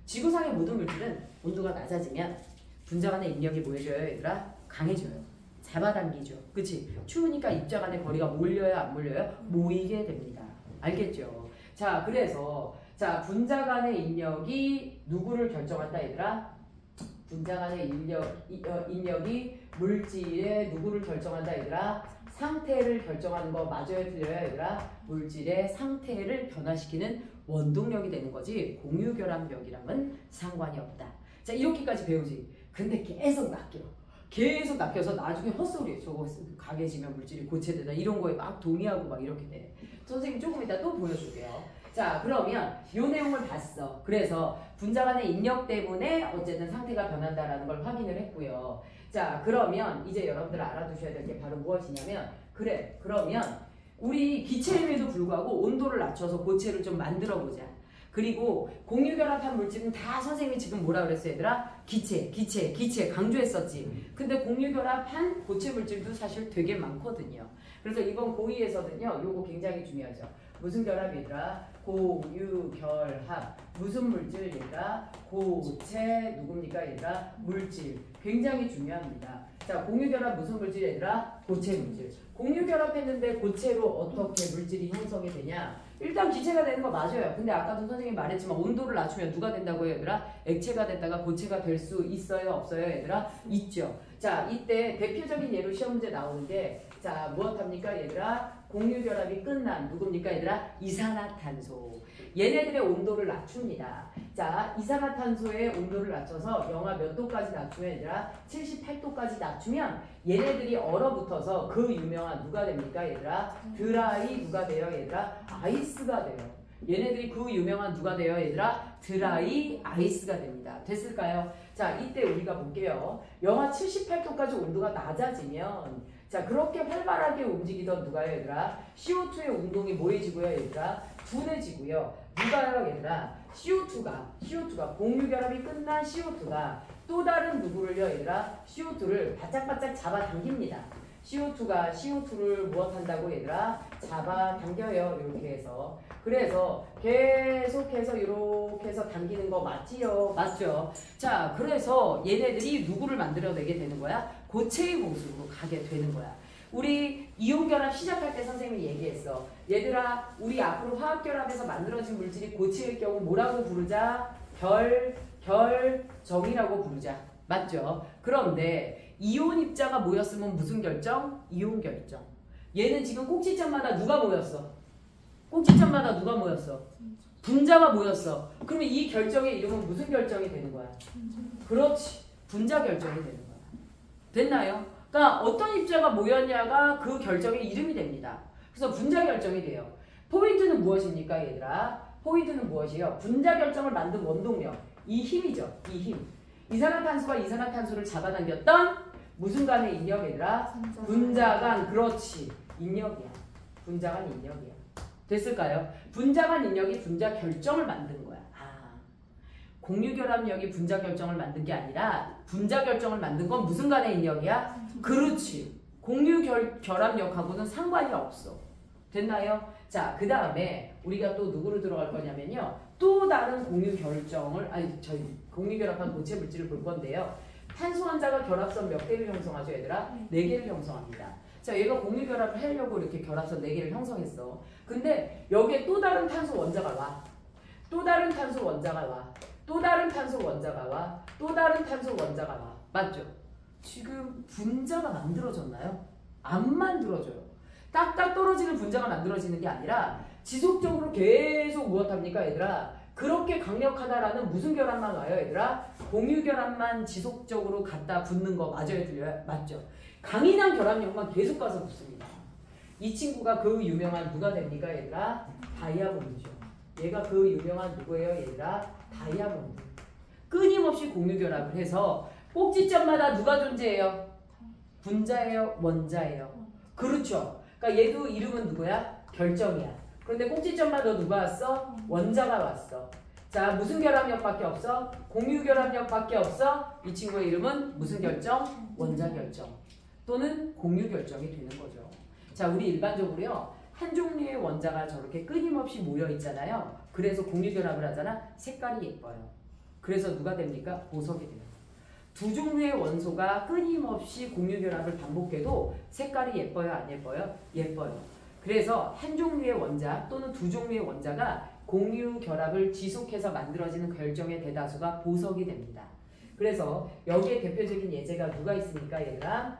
지구상의 모든 물질은 온도가 낮아지면 분자 간의 인력이 뭐 해줘요 얘들아? 강해져요. 잡아당기죠. 그치? 추우니까 입자 간의 거리가 몰려요? 안 몰려요? 모이게 됩니다. 알겠죠? 자, 그래서 자 분자 간의 인력이 누구를 결정한다 얘들아? 분자 간의 인력이 물질의 누구를 결정한다 얘들아? 상태를 결정하는 거 맞아요? 틀려요 얘들아? 물질의 상태를 변화시키는 원동력이 되는 거지 공유결합력이랑은 상관이 없다. 자, 이렇게까지 배우지. 근데 계속 낚여. 계속 낚여서 나중에 헛소리에 저거 강해지면 물질이 고체되다 이런 거에 막 동의하고 막 이렇게 돼. 선생님 조금 이따 또 보여줄게요. 자, 그러면 이 내용을 봤어. 그래서 분자 간의 인력 때문에 어쨌든 상태가 변한다라는 걸 확인을 했고요. 자, 그러면 이제 여러분들 알아두셔야 될 게 바로 무엇이냐면 그래, 그러면 우리 기체임에도 불구하고 온도를 낮춰서 고체를 좀 만들어 보자. 그리고 공유결합한 물질은 다 선생님이 지금 뭐라 그랬어 얘들아? 기체 강조했었지. 근데 공유결합한 고체 물질도 사실 되게 많거든요. 그래서 이번 고2에서는요 요거 굉장히 중요하죠. 무슨 결합 얘들아? 공유결합. 무슨 물질 얘들아? 고체 누굽니까 얘들아? 물질. 굉장히 중요합니다. 자, 공유결합 무슨 물질 얘들아? 고체 물질. 공유결합했는데 고체로 어떻게 물질이 형성이 되냐? 일단 기체가 되는 거 맞아요. 근데 아까도 선생님이 말했지만 온도를 낮추면 누가 된다고요 얘들아? 액체가 됐다가 고체가 될 수 있어요? 없어요 얘들아? 있죠. 자, 이때 대표적인 예로 시험 문제 나오는 게 자, 무엇합니까 얘들아? 공유결합이 끝난 누굽니까 얘들아? 이산화탄소. 얘네들의 온도를 낮춥니다. 자, 이산화탄소의 온도를 낮춰서 영하 몇 도까지 낮추면 얘들아? 78도까지 낮추면 얘네들이 얼어붙어서 그 유명한 누가 됩니까 얘들아? 드라이 누가 돼요 얘들아? 아이스가 돼요. 얘네들이 그 유명한 누가 돼요 얘들아? 드라이 아이스가 됩니다. 됐을까요? 자, 이때 우리가 볼게요. 영하 78도까지 온도가 낮아지면 자, 그렇게 활발하게 움직이던 누가요 얘들아? CO2의 운동이 뭐해지고요 얘들아? 둔해지고요. 누가요 얘들아? CO2가 공유결합이 끝난 CO2가 또 다른 누구를요 얘들아? CO2를 바짝바짝 잡아당깁니다. CO2가 CO2를 무엇한다고 얘들아? 잡아당겨요. 이렇게 해서. 그래서 계속해서 이렇게 해서 당기는 거 맞지요? 맞죠? 자, 그래서 얘네들이 누구를 만들어내게 되는 거야? 고체의 모습으로 가게 되는 거야. 우리 이온결합 시작할 때 선생님이 얘기했어. 얘들아, 우리 앞으로 화학결합에서 만들어진 물질이 고체일 경우 뭐라고 부르자? 결정이라고 부르자. 맞죠? 그런데 이온 입자가 모였으면 무슨 결정? 이온 결정. 얘는 지금 꼭지점마다 누가 모였어? 꼭지점마다 누가 모였어? 분자가 모였어. 그러면 이 결정의 이름은 무슨 결정이 되는 거야? 그렇지. 분자 결정이 되는 거야. 됐나요? 그러니까 어떤 입자가 모였냐가 그 결정의 이름이 됩니다. 그래서 분자 결정이 돼요. 포인트는 무엇입니까 얘들아? 포인트는 무엇이에요? 분자 결정을 만든 원동력. 이 힘이죠. 이 힘. 이산화탄소가 이산화탄소를 잡아당겼던 무슨 간의 인력 얘들아? 분자 간. 그렇지. 인력이야. 분자 간 인력이야. 됐을까요? 분자 간 인력이 분자 결정을 만든 거야. 공유결합력이 분자 결정을 만든 게 아니라 분자 결정을 만든 건 무슨 간의 인력이야? 그렇지. 공유결합력하고는 상관이 없어. 됐나요? 자, 그 다음에 우리가 또 누구를 들어갈 거냐면요. 또 다른 공유 결정을, 저희 공유 결합한 고체 물질을 볼 건데요. 탄소 원자가 결합선 몇 개를 형성하죠, 얘들아? 4개를 형성합니다. 자, 얘가 공유 결합을 하려고 이렇게 결합선 4개를 형성했어. 근데 여기에 또 다른 탄소 원자가 와. 또 다른 탄소 원자가 와. 또 다른 탄소 원자가 와. 또 다른 탄소 원자가 와. 맞죠? 지금 분자가 만들어졌나요? 안 만들어져요. 딱딱 떨어지는 분자가 만들어지는 게 아니라 지속적으로 계속 무엇합니까, 얘들아? 그렇게 강력하다라는 무슨 결합만 와요, 얘들아? 공유 결합만 지속적으로 갖다 붙는 거 맞아요, 틀려요? 맞죠? 강인한 결합력만 계속 가서 붙습니다. 이 친구가 그 유명한 누가 됩니까, 얘들아? 다이아몬드죠. 얘가 그 유명한 누구예요, 얘들아? 다이아몬드. 끊임없이 공유 결합을 해서 꼭지점마다 누가 존재해요? 분자예요, 원자예요. 그렇죠. 그러니까 얘도 이름은 누구야? 결정이야. 그런데 꼭지점마다 누가 왔어? 원자가 왔어. 자, 무슨 결합력밖에 없어? 공유 결합력밖에 없어? 이 친구의 이름은 무슨 결정? 원자 결정. 또는 공유 결정이 되는 거죠. 자, 우리 일반적으로요. 한 종류의 원자가 저렇게 끊임없이 모여 있잖아요. 그래서 공유 결합을 하잖아. 색깔이 예뻐요. 그래서 누가 됩니까? 보석이 돼요. 두 종류의 원소가 끊임없이 공유 결합을 반복해도 색깔이 예뻐요, 안 예뻐요? 예뻐요. 그래서 한 종류의 원자 또는 두 종류의 원자가 공유 결합을 지속해서 만들어지는 결정의 대다수가 보석이 됩니다. 그래서 여기에 대표적인 예제가 누가 있습니까, 얘들아?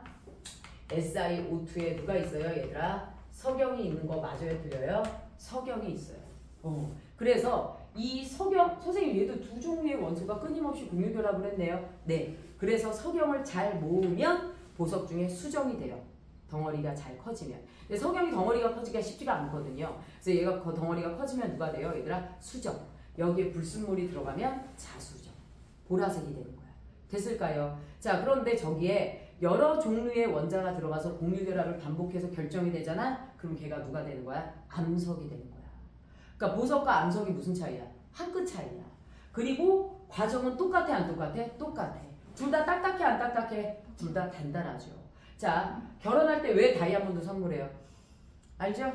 SiO2에 누가 있어요, 얘들아? 석영이 있는 거 맞아요, 틀려요? 석영이 있어요. 그래서 이 석영, 선생님 얘도 두 종류의 원소가 끊임없이 공유 결합을 했네요. 네. 그래서 석영을 잘 모으면 보석 중에 수정이 돼요. 덩어리가 잘 커지면. 근데 석영이 덩어리가 커지기가 쉽지가 않거든요. 그래서 얘가 그 덩어리가 커지면 누가 돼요? 얘들아, 수정. 여기에 불순물이 들어가면 자수정. 보라색이 되는 거야. 됐을까요? 자, 그런데 저기에 여러 종류의 원자가 들어가서 공유 결합을 반복해서 결정이 되잖아? 그럼 걔가 누가 되는 거야? 암석이 되는 거야. 그러니까 보석과 암석이 무슨 차이야? 한 끗 차이야. 그리고 과정은 똑같아, 안 똑같아? 똑같아. 둘 다 딱딱해, 안 딱딱해? 둘 다 단단하죠. 자, 결혼할 때 왜 다이아몬드 선물해요? 알죠?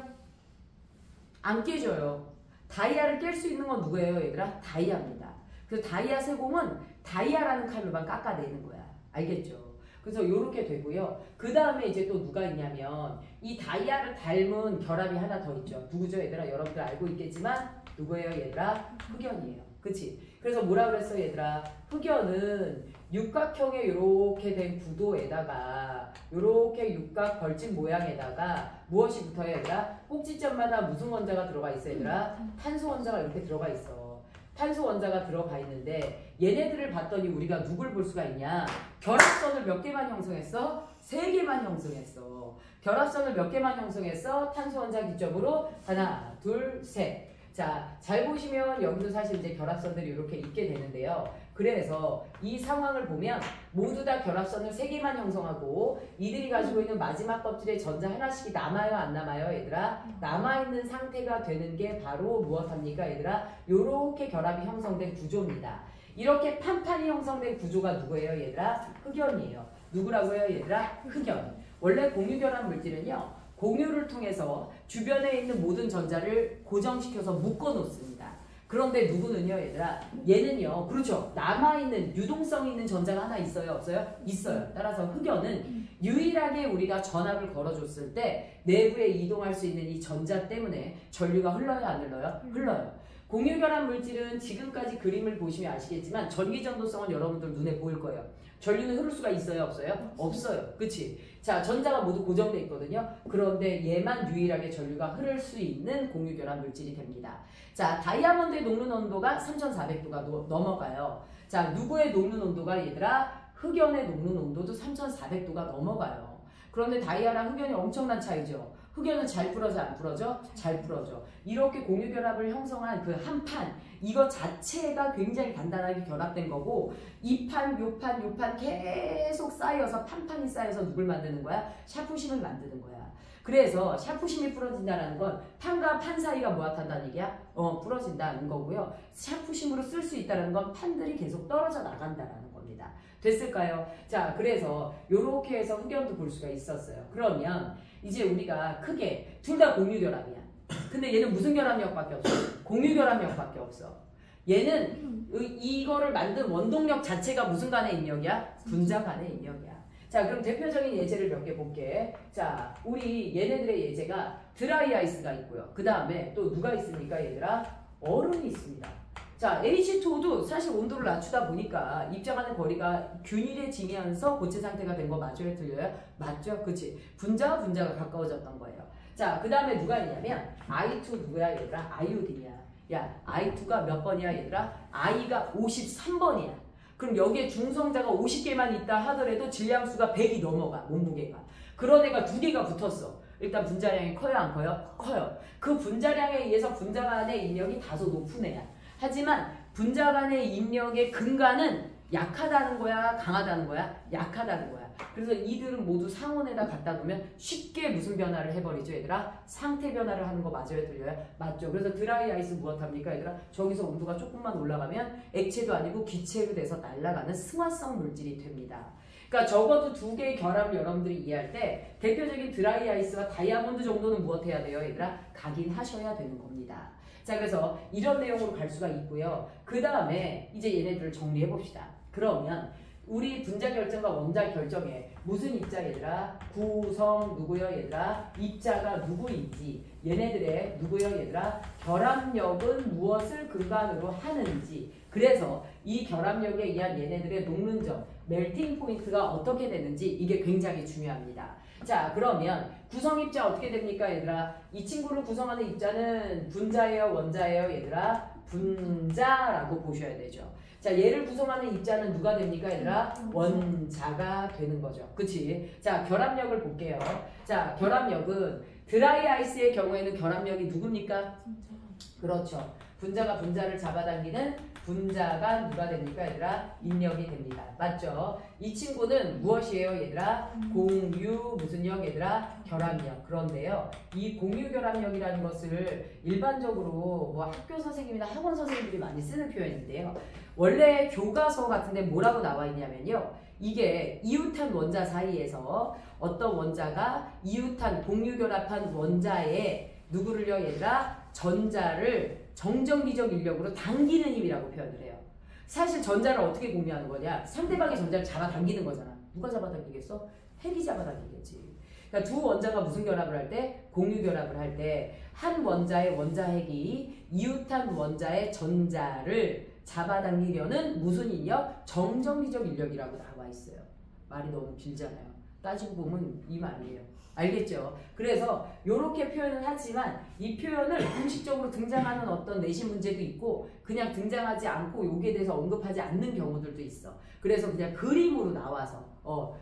안 깨져요. 다이아를 깰 수 있는 건 누구예요, 얘들아? 다이아입니다. 그래서 다이아 세공은 다이아라는 칼로만 깎아내는 거야. 알겠죠? 그래서 이렇게 되고요. 그 다음에 이제 또 누가 있냐면 이 다이아를 닮은 결합이 하나 더 있죠. 누구죠, 얘들아? 여러분들 알고 있겠지만 누구예요, 얘들아? 흑연이에요. 그치? 그래서 뭐라 그랬어, 얘들아? 흑연은 육각형의 이렇게 된 구도에다가 이렇게 육각 벌집 모양에다가 무엇이 붙어요, 얘들아? 꼭지점마다 무슨 원자가 들어가 있어, 얘들아? 탄소 원자가 이렇게 들어가 있어. 탄소 원자가 들어가 있는데 얘네들을 봤더니 우리가 누굴 볼 수가 있냐? 결합선을 몇 개만 형성했어? 3개만 형성했어. 결합선을 몇 개만 형성했어? 탄소 원자 기점으로 하나, 둘, 셋. 자, 잘 보시면 여기도 사실 이제 결합선들이 이렇게 있게 되는데요. 그래서 이 상황을 보면 모두 다 결합선을 3개만 형성하고 이들이 가지고 있는 마지막 껍질에 전자 하나씩이 남아요, 안 남아요, 얘들아? 남아있는 상태가 되는 게 바로 무엇합니까, 얘들아? 요렇게 결합이 형성된 구조입니다. 이렇게 판판이 형성된 구조가 누구예요, 얘들아? 흑연이에요. 누구라고요, 얘들아? 흑연. 원래 공유결합 물질은요, 공유를 통해서 주변에 있는 모든 전자를 고정시켜서 묶어 놓습니다. 그런데 누구는요, 얘들아? 얘는요, 그렇죠. 남아있는 유동성 있는 전자가 하나 있어요, 없어요? 있어요. 따라서 흑연은 유일하게 우리가 전압을 걸어줬을 때 내부에 이동할 수 있는 이 전자 때문에 전류가 흘러요, 안 흘러요? 흘러요. 공유결합 물질은 지금까지 그림을 보시면 아시겠지만 전기전도성은 여러분들 눈에 보일 거예요. 전류는 흐를 수가 있어요, 없어요? 없어요. 그치? 자, 전자가 모두 고정되어 있거든요. 그런데 얘만 유일하게 전류가 흐를 수 있는 공유결합 물질이 됩니다. 자, 다이아몬드의 녹는 온도가 3400도가 넘어가요. 자, 누구의 녹는 온도가 얘들아? 흑연의 녹는 온도도 3400도가 넘어가요. 그런데 다이아랑 흑연이 엄청난 차이죠. 흑연은 잘 풀어져, 안 풀어져? 잘 풀어져. 이렇게 공유결합을 형성한 그 한 판, 이거 자체가 굉장히 단단하게 결합된 거고 이 판, 요 판, 요 판 계속 쌓여서 판판이 쌓여서 누굴 만드는 거야? 샤프심을 만드는 거야. 그래서 샤프심이 풀어진다는 건 판과 판 사이가 뭐한다는 얘기야? 풀어진다는 거고요. 샤프심으로 쓸 수 있다는 건 판들이 계속 떨어져 나간다는 겁니다. 됐을까요? 자, 그래서 요렇게 해서 흑연도 볼 수가 있었어요. 그러면 이제 우리가 크게 둘 다 공유결합이야. 근데 얘는 무슨 결합력밖에 없어? 공유 결합력밖에 없어. 얘는 이거를 만든 원동력 자체가 무슨 간의 인력이야? 분자 간의 인력이야. 자, 그럼 대표적인 예제를 몇 개 볼게. 자, 우리 얘네들의 예제가 드라이 아이스가 있고요. 그 다음에 또 누가 있습니까, 얘들아? 얼음이 있습니다. 자, H2O도 사실 온도를 낮추다 보니까 입장하는 거리가 균일해지면서 고체 상태가 된 거 맞아요? 틀려요? 맞죠? 그치? 분자와 분자가 가까워졌던 거예요. 자, 그 다음에 누가 있냐면 I2 누구야, 얘들아? 아이오딘이야. 야, I2가 몇 번이야, 얘들아? I가 53번이야. 그럼 여기에 중성자가 50개만 있다 하더라도 질량수가 100이 넘어가, 몸무게가. 그런 애가 2개가 붙었어. 일단 분자량이 커요, 안 커요? 커요. 그 분자량에 의해서 분자 간의 인력이 다소 높은 애야. 하지만 분자 간의 인력의 근간은 약하다는 거야, 강하다는 거야? 약하다는 거야. 그래서 이들은 모두 상온에다 갖다 놓으면 쉽게 무슨 변화를 해버리죠, 얘들아? 상태 변화를 하는 거 맞아요, 들려요? 맞죠? 그래서 드라이 아이스 무엇합니까, 얘들아? 저기서 온도가 조금만 올라가면 액체도 아니고 기체로 돼서 날아가는 승화성 물질이 됩니다. 그러니까 적어도 2개의 결합을 여러분들이 이해할 때 대표적인 드라이 아이스와 다이아몬드 정도는 무엇해야 돼요, 얘들아? 각인하셔야 되는 겁니다. 자, 그래서 이런 내용으로 갈 수가 있고요. 그 다음에 이제 얘네들을 정리해 봅시다. 그러면 우리 분자 결정과 원자 결정에 무슨 입자, 얘들아? 구성 누구요, 얘들아? 입자가 누구인지, 얘네들의 누구요, 얘들아? 결합력은 무엇을 근간으로 하는지, 그래서 이 결합력에 의한 얘네들의 녹는 점, 멜팅 포인트가 어떻게 되는지 이게 굉장히 중요합니다. 자, 그러면 구성 입자 어떻게 됩니까, 얘들아? 이 친구를 구성하는 입자는 분자예요, 원자예요, 얘들아? 분자라고 보셔야 되죠. 자, 얘를 구성하는 입자는 누가 됩니까, 얘들아? 원자가 되는 거죠. 그치? 자, 결합력을 볼게요. 자, 결합력은 드라이 아이스의 경우에는 결합력이 누굽니까? 그렇죠. 분자가 분자를 잡아당기는 분자가 누가 됩니까, 얘들아? 인력이 됩니다. 맞죠? 이 친구는 무엇이에요, 얘들아? 공유 무슨 력, 얘들아? 결합력. 그런데요, 이 공유 결합력이라는 것을 일반적으로 뭐 학교 선생님이나 학원 선생님들이 많이 쓰는 표현인데요. 원래 교과서 같은데 뭐라고 나와 있냐면요, 이게 이웃한 원자 사이에서 어떤 원자가 이웃한 공유 결합한 원자에 누구를요, 얘들아? 전자를 정전기적 인력으로 당기는 힘이라고 표현을 해요. 사실 전자를 어떻게 공유하는 거냐? 상대방의 전자를 잡아당기는 거잖아. 누가 잡아당기겠어? 핵이 잡아당기겠지. 그러니까 두 원자가 무슨 결합을 할 때? 공유 결합을 할 때 한 원자의 원자핵이 이웃한 원자의 전자를 잡아당기려는 무슨 인력? 정전기적 인력이라고 나와 있어요. 말이 너무 길잖아요. 따지고 보면 이 말이에요. 알겠죠? 그래서 이렇게 표현을 하지만 이 표현을 공식적으로 등장하는 어떤 내신 문제도 있고 그냥 등장하지 않고 여기에 대해서 언급하지 않는 경우들도 있어. 그래서 그냥 그림으로 나와서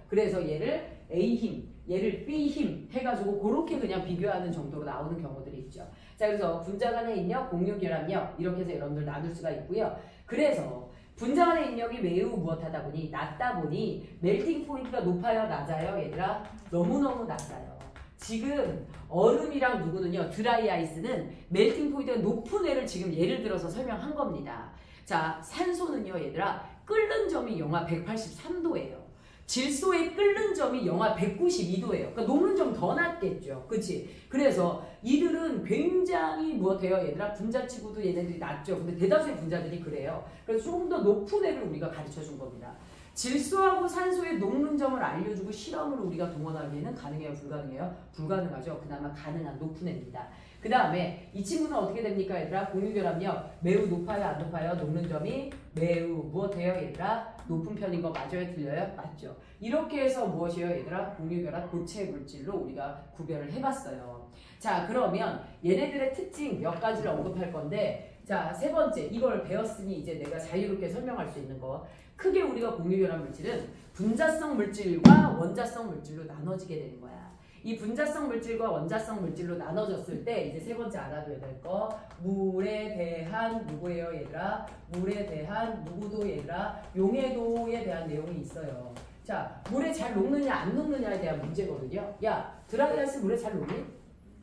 그래서 얘를 A힘, 얘를 B힘 해가지고 그렇게 그냥 비교하는 정도로 나오는 경우들이 있죠. 자, 그래서 분자 간의 인력, 공유 결합력 이렇게 해서 여러분들 나눌 수가 있고요. 그래서 분자 간의 인력이 매우 무엇하다 보니 낮다 보니 멜팅 포인트가 높아요, 낮아요, 얘들아? 너무너무 낮아요. 지금 얼음이랑 누구는요, 드라이 아이스는 멜팅 포인트가 높은 애를 지금 예를 들어서 설명한 겁니다. 자, 산소는요, 얘들아, 끓는 점이 영하 183도예요. 질소의 끓는 점이 영하 192도예요. 그러니까 녹는 점 더 낮겠죠. 그치? 그래서 이들은 굉장히 무엇해요, 얘들아? 분자치고도 얘네들이 낮죠. 근데 대다수의 분자들이 그래요. 그래서 조금 더 높은 애를 우리가 가르쳐 준 겁니다. 질소하고 산소의 녹는 점을 알려주고 실험을 우리가 동원하기에는 가능해요, 불가능해요? 불가능하죠. 그나마 가능한 높은 애입니다. 그 다음에 이 친구는 어떻게 됩니까, 얘들아? 공유결합력 매우 높아요, 안 높아요? 녹는 점이 매우 무엇해요, 얘들아? 높은 편인 거 맞아요, 틀려요? 맞죠. 이렇게 해서 무엇이에요, 얘들아? 공유결합 고체 물질로 우리가 구별을 해봤어요. 자, 그러면 얘네들의 특징 몇 가지를 언급할 건데, 자, 세 번째, 이걸 배웠으니 이제 내가 자유롭게 설명할 수 있는 거. 크게 우리가 공유결합 물질은 분자성 물질과 원자성 물질로 나눠지게 되는 거야. 이 분자성 물질과 원자성 물질로 나눠졌을 때 이제 세 번째 알아둬야 될 거, 물에 대한 누구예요, 얘들아? 물에 대한 누구도, 얘들아? 용해도에 대한 내용이 있어요. 자, 물에 잘 녹느냐 안 녹느냐에 대한 문제거든요. 야, 드라이 아이스 물에 잘 녹니?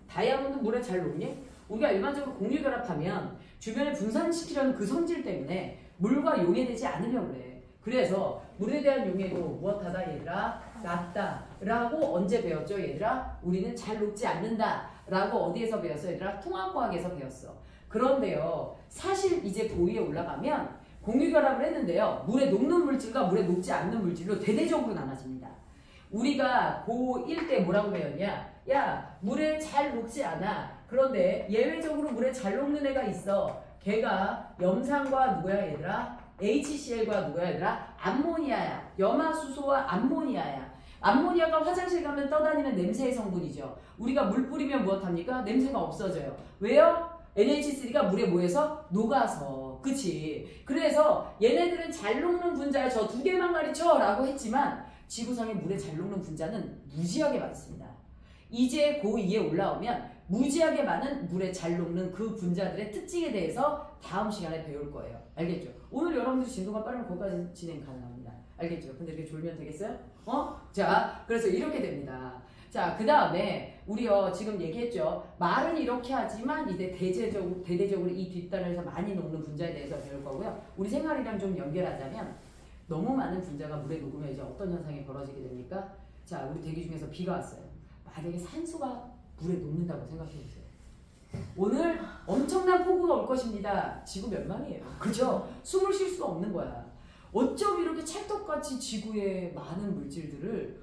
다이아몬드 물에 잘 녹니? 우리가 일반적으로 공유결합하면 주변에 분산시키려는 그 성질 때문에 물과 용해되지 않으려고 그래. 그래서 물에 대한 용해도 무엇하다, 얘들아? 낮다 라고 언제 배웠죠, 얘들아? 우리는 잘 녹지 않는다 라고 어디에서 배웠어? 얘들아? 통합과학에서 배웠어. 그런데요, 사실 이제 고2에 올라가면 공유결합을 했는데요, 물에 녹는 물질과 물에 녹지 않는 물질로 대대적으로 나눠집니다. 우리가 고1 때 뭐라고 배웠냐? 야, 물에 잘 녹지 않아. 그런데 예외적으로 물에 잘 녹는 애가 있어. 걔가 염산과 누구야 얘들아? HCl과 누구야 얘들아? 암모니아야. 염화수소와 암모니아야. 암모니아가 화장실 가면 떠다니는 냄새의 성분이죠. 우리가 물 뿌리면 무엇합니까? 냄새가 없어져요. 왜요? NH3가 물에 모여서 녹아서. 그치? 그래서 얘네들은 잘 녹는 분자야. 저 두 개만 가르쳐 라고 했지만 지구상에 물에 잘 녹는 분자는 무지하게 많습니다. 이제 고2에 올라오면 무지하게 많은 물에 잘 녹는 그 분자들의 특징에 대해서 다음 시간에 배울 거예요. 알겠죠? 오늘 여러분들 진도가 빠르면 거기까지 진행 가능합니다. 알겠죠? 근데 이렇게 졸면 되겠어요? 자, 그래서 이렇게 됩니다. 자, 그 다음에 우리요 지금 얘기했죠. 말은 이렇게 하지만 이제 대대적으로 이 뒷단에서 많이 녹는 분자에 대해서 배울 거고요. 우리 생활이랑 좀 연결하자면 너무 많은 분자가 물에 녹으면 이제 어떤 현상이 벌어지게 됩니까? 자, 우리 대기 중에서 비가 왔어요. 만약에 산소가 물에 녹는다고 생각해보세요. 오늘 엄청난 폭우가 올 것입니다. 지구 멸망이에요. 그죠? 숨을 쉴 수가 없는 거야. 어쩜 이렇게 찰떡같이 지구의 많은 물질들을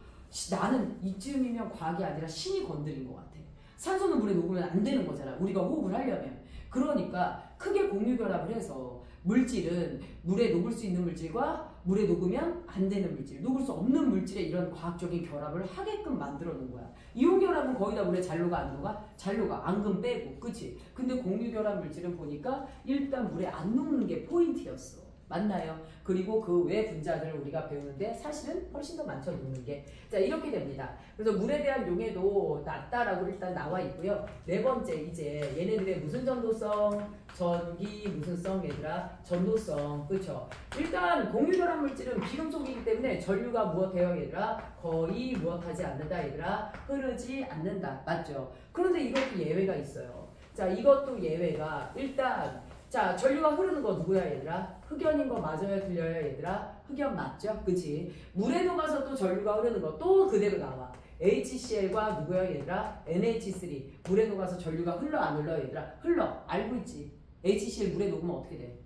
나는 이쯤이면 과학이 아니라 신이 건드린 것 같아. 산소는 물에 녹으면 안 되는 거잖아. 우리가 호흡을 하려면. 그러니까 크게 공유결합을 해서 물질은 물에 녹을 수 있는 물질과 물에 녹으면 안 되는 물질, 녹을 수 없는 물질의 이런 과학적인 결합을 하게끔 만들어 놓은 거야. 이온결합은 거의 다 물에 잘 녹아 안 녹아? 잘 녹아. 앙금 빼고. 그치? 근데 공유결합 물질은 보니까 일단 물에 안 녹는 게 포인트였어. 맞나요? 그리고 그 외 분자들을 우리가 배우는데 사실은 훨씬 더 많죠, 녹는 게. 자, 이렇게 됩니다. 그래서 물에 대한 용해도 낮다라고 일단 나와 있고요. 네 번째, 이제 얘네들의 무슨 전도성? 전기 무슨 성? 얘들아? 전도성. 그쵸? 일단 공유결합 물질은 기름 속이기 때문에 전류가 무엇해요, 얘들아? 거의 무엇하지 않는다, 얘들아? 흐르지 않는다. 맞죠? 그런데 이것도 예외가 있어요. 자, 이것도 예외가 일단 자, 전류가 흐르는 거 누구야 얘들아? 흑연인 거 맞아요? 틀려요 얘들아? 흑연 맞죠? 그치? 물에 녹아서도 전류가 흐르는 거 또 그대로 나와. HCl과 누구야 얘들아? NH3. 물에 녹아서 전류가 흘러 안 흘러 얘들아? 흘러. 알고 있지? HCl 물에 녹으면 어떻게 돼?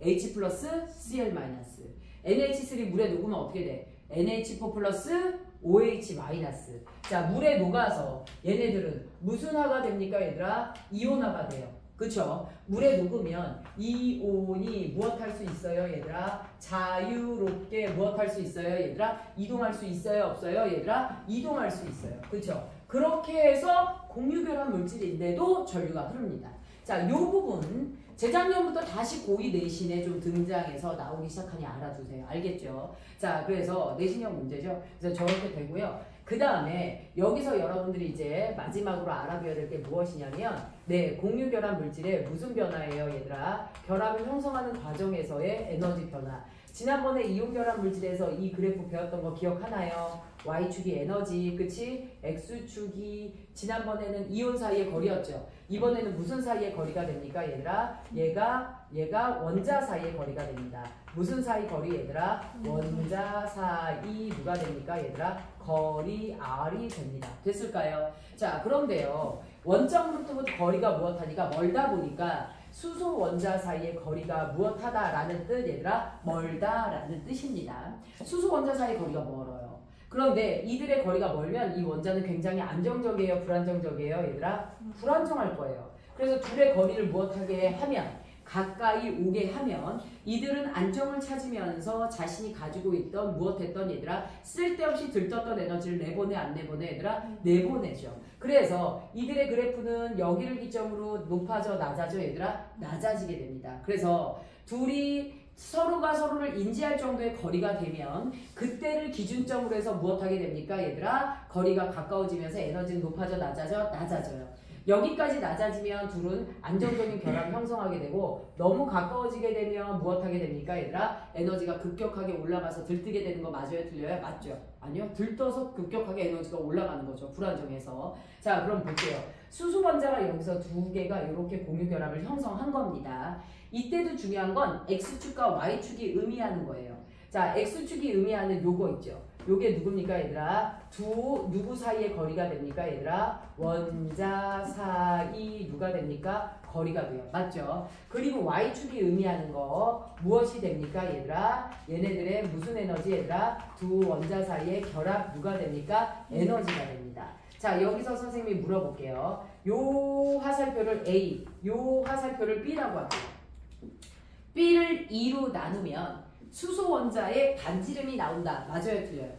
H 플러스 Cl 마이너스. NH3 물에 녹으면 어떻게 돼? NH4 플러스 OH 마이너스. 자, 물에 녹아서 얘네들은 무슨 화가 됩니까 얘들아? 이온화가 돼요. 그쵸? 물에 녹으면 이온이 무엇할 수 있어요 얘들아? 자유롭게 무엇할 수 있어요 얘들아? 이동할 수 있어요 없어요 얘들아? 이동할 수 있어요. 그쵸? 그렇게 해서 공유결합 물질인데도 전류가 흐릅니다. 자, 요 부분 재작년부터 다시 고2 내신에 좀 등장해서 나오기 시작하니 알아두세요. 알겠죠? 자, 그래서 내신형 문제죠. 그래서 저렇게 되고요. 그 다음에 여기서 여러분들이 이제 마지막으로 알아둬야 될 게 무엇이냐면 네, 공유결합 물질의 무슨 변화예요 얘들아? 결합을 형성하는 과정에서의 에너지 변화. 지난번에 이온결합 물질에서 이 그래프 배웠던 거 기억하나요? Y축이 에너지, 그치? X축이 지난번에는 이온 사이의 거리였죠. 이번에는 무슨 사이의 거리가 됩니까 얘들아? 얘가 원자 사이의 거리가 됩니다. 무슨 사이 거리 얘들아? 원자 사이 누가 됩니까 얘들아? 거리 R이 됩니다. 됐을까요? 자, 그런데요. 원점으로부터 거리가 무엇하니까 멀다 보니까 수소 원자 사이의 거리가 무엇하다라는 뜻 얘들아? 멀다라는 뜻입니다. 수소 원자 사이의 거리가 멀어요. 그런데 이들의 거리가 멀면 이 원자는 굉장히 안정적이에요? 불안정적이에요? 얘들아? 불안정할 거예요. 그래서 둘의 거리를 무엇하게 하면 가까이 오게 하면 이들은 안정을 찾으면서 자신이 가지고 있던 무엇했던 얘들아 쓸데없이 들떴던 에너지를 내보내 안 내보내 얘들아 내보내죠. 그래서 이들의 그래프는 여기를 기점으로 높아져 낮아져 얘들아 낮아지게 됩니다. 그래서 둘이 서로가 서로를 인지할 정도의 거리가 되면 그때를 기준점으로 해서 무엇하게 됩니까 얘들아? 거리가 가까워지면서 에너지는 높아져 낮아져요. 여기까지 낮아지면 둘은 안정적인 결합을 형성하게 되고 너무 가까워지게 되면 무엇하게 됩니까 얘들아? 에너지가 급격하게 올라가서 들뜨게 되는 거 맞아요? 틀려요? 맞죠? 아니요. 들떠서 급격하게 에너지가 올라가는 거죠. 불안정해서. 자, 그럼 볼게요. 수소 원자가 여기서 두 개가 이렇게 공유결합을 형성한 겁니다. 이때도 중요한 건 X축과 Y축이 의미하는 거예요. 자, X축이 의미하는 요거 있죠. 요게 누굽니까 얘들아? 누구 사이의 거리가 됩니까 얘들아? 원자 사이 누가 됩니까? 거리가 돼요. 맞죠? 그리고 Y축이 의미하는 거 무엇이 됩니까 얘들아? 얘네들의 무슨 에너지 얘들아? 두 원자 사이의 결합 누가 됩니까? 에너지가 됩니다. 자, 여기서 선생님이 물어볼게요. 요 화살표를 A, 요 화살표를 B라고 할게요. B를 2로 나누면 수소 원자의 반지름이 나온다. 맞아요, 틀려요?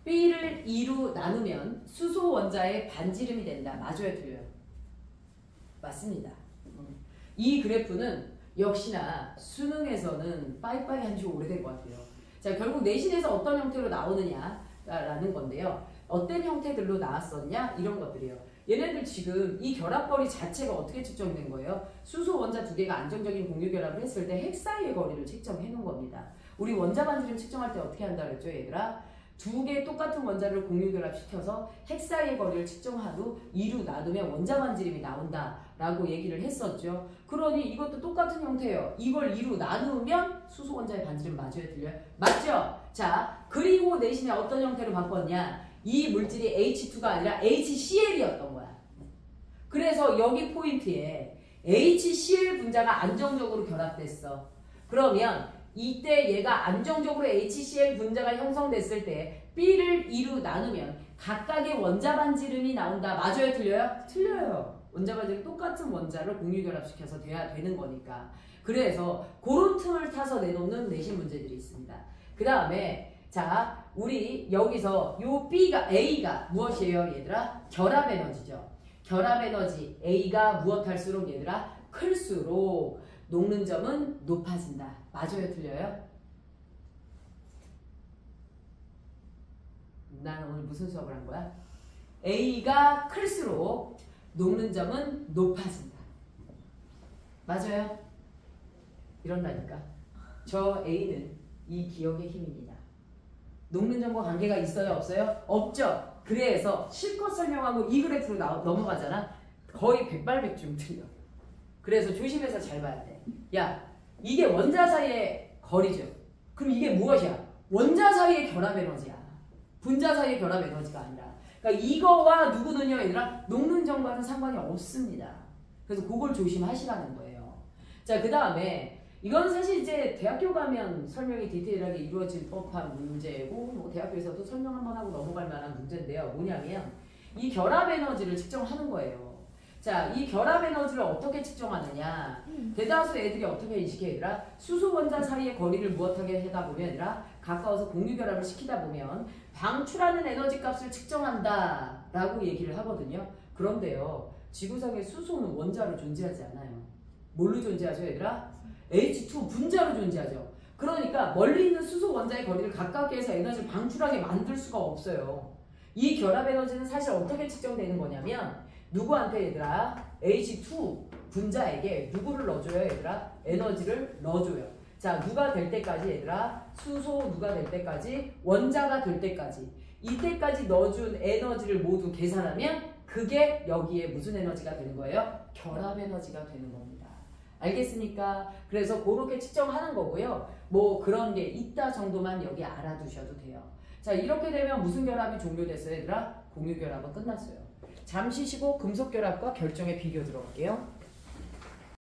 B를 2로 나누면 수소 원자의 반지름이 된다. 맞아요, 틀려요? 맞습니다. 이 그래프는 역시나 수능에서는 빠이빠이 한지 오래된 것 같아요. 자, 결국 내신에서 어떤 형태로 나오느냐라는 건데요. 어떤 형태들로 나왔었냐? 이런 것들이에요. 얘네들 지금 이 결합거리 자체가 어떻게 측정된 거예요? 수소 원자 두 개가 안정적인 공유 결합을 했을 때 핵 사이의 거리를 측정해 놓은 겁니다. 우리 원자 반지름 측정할 때 어떻게 한다 그랬죠, 얘들아? 두 개 똑같은 원자를 공유 결합시켜서 핵 사이의 거리를 측정한 후 2로 나누면 원자 반지름이 나온다라고 얘기를 했었죠. 그러니 이것도 똑같은 형태예요. 이걸 2로 나누면 수소 원자의 반지름 맞아요, 틀려요? 맞죠? 자, 그리고 내신에 어떤 형태로 바꿨냐? 이 물질이 H2가 아니라 HCl이었던 거야. 그래서 여기 포인트에 HCl 분자가 안정적으로 결합됐어. 그러면 이때 얘가 안정적으로 HCl 분자가 형성됐을 때 B를 2로 나누면 각각의 원자 반지름이 나온다. 맞아요, 틀려요? 틀려요. 원자 반지름 똑같은 원자를 공유 결합시켜서 돼야 되는 거니까. 그래서 그런 틈을 타서 내놓는 내신 문제들이 있습니다. 그 다음에 자, 우리 여기서 요 A가 무엇이에요, 얘들아? 결합 에너지죠. 결합 에너지 A가 무엇할수록 얘들아? 클수록 녹는 점은 높아진다. 맞아요, 틀려요? 난 오늘 무슨 수업을 한 거야? A가 클수록 녹는 점은 높아진다. 맞아요? 이런다니까. 저 A는 이 기억의 힘입니다. 녹는 점과 관계가 있어요, 없어요? 없죠. 그래서 실컷 설명하고 이 그래프로 넘어가잖아. 거의 백발백중 틀려. 그래서 조심해서 잘 봐야 돼. 야, 이게 원자 사이의 거리죠. 그럼 이게 무엇이야? 원자 사이의 결합 에너지야. 분자 사이의 결합 에너지가 아니라. 그러니까 이거와 누구는요, 얘들아? 녹는 점과는 상관이 없습니다. 그래서 그걸 조심하시라는 거예요. 자, 그 다음에 이건 사실 이제 대학교 가면 설명이 디테일하게 이루어질 법한 문제고 뭐 대학교에서도 설명 한번 하고 넘어갈 만한 문제인데요. 뭐냐면 이 결합 에너지를 측정하는 거예요. 자, 이 결합 에너지를 어떻게 측정하느냐? 대다수 애들이 어떻게 인식해 얘들아? 수소 원자 사이의 거리를 무엇하게 하다 보면 얘들아 가까워서 공유 결합을 시키다 보면 방출하는 에너지 값을 측정한다 라고 얘기를 하거든요. 그런데요, 지구상에 수소는 원자로 존재하지 않아요. 뭘로 존재하죠, 얘들아? H2 분자로 존재하죠. 그러니까 멀리 있는 수소 원자의 거리를 가깝게 해서 에너지를 방출하게 만들 수가 없어요. 이 결합 에너지는 사실 어떻게 측정되는 거냐면 누구한테 얘들아? H2 분자에게 누구를 넣어줘요, 얘들아? 에너지를 넣어줘요. 자, 누가 될 때까지 얘들아? 수소 누가 될 때까지? 원자가 될 때까지. 이때까지 넣어준 에너지를 모두 계산하면 그게 여기에 무슨 에너지가 되는 거예요? 결합 에너지가 되는 겁니다. 알겠습니까? 그래서 그렇게 측정하는 거고요. 뭐 그런 게 있다 정도만 여기 알아두셔도 돼요. 자, 이렇게 되면 무슨 결합이 종료됐어요, 얘들아? 공유 결합은 끝났어요. 잠시 쉬고 금속 결합과 결정의 비교 들어갈게요.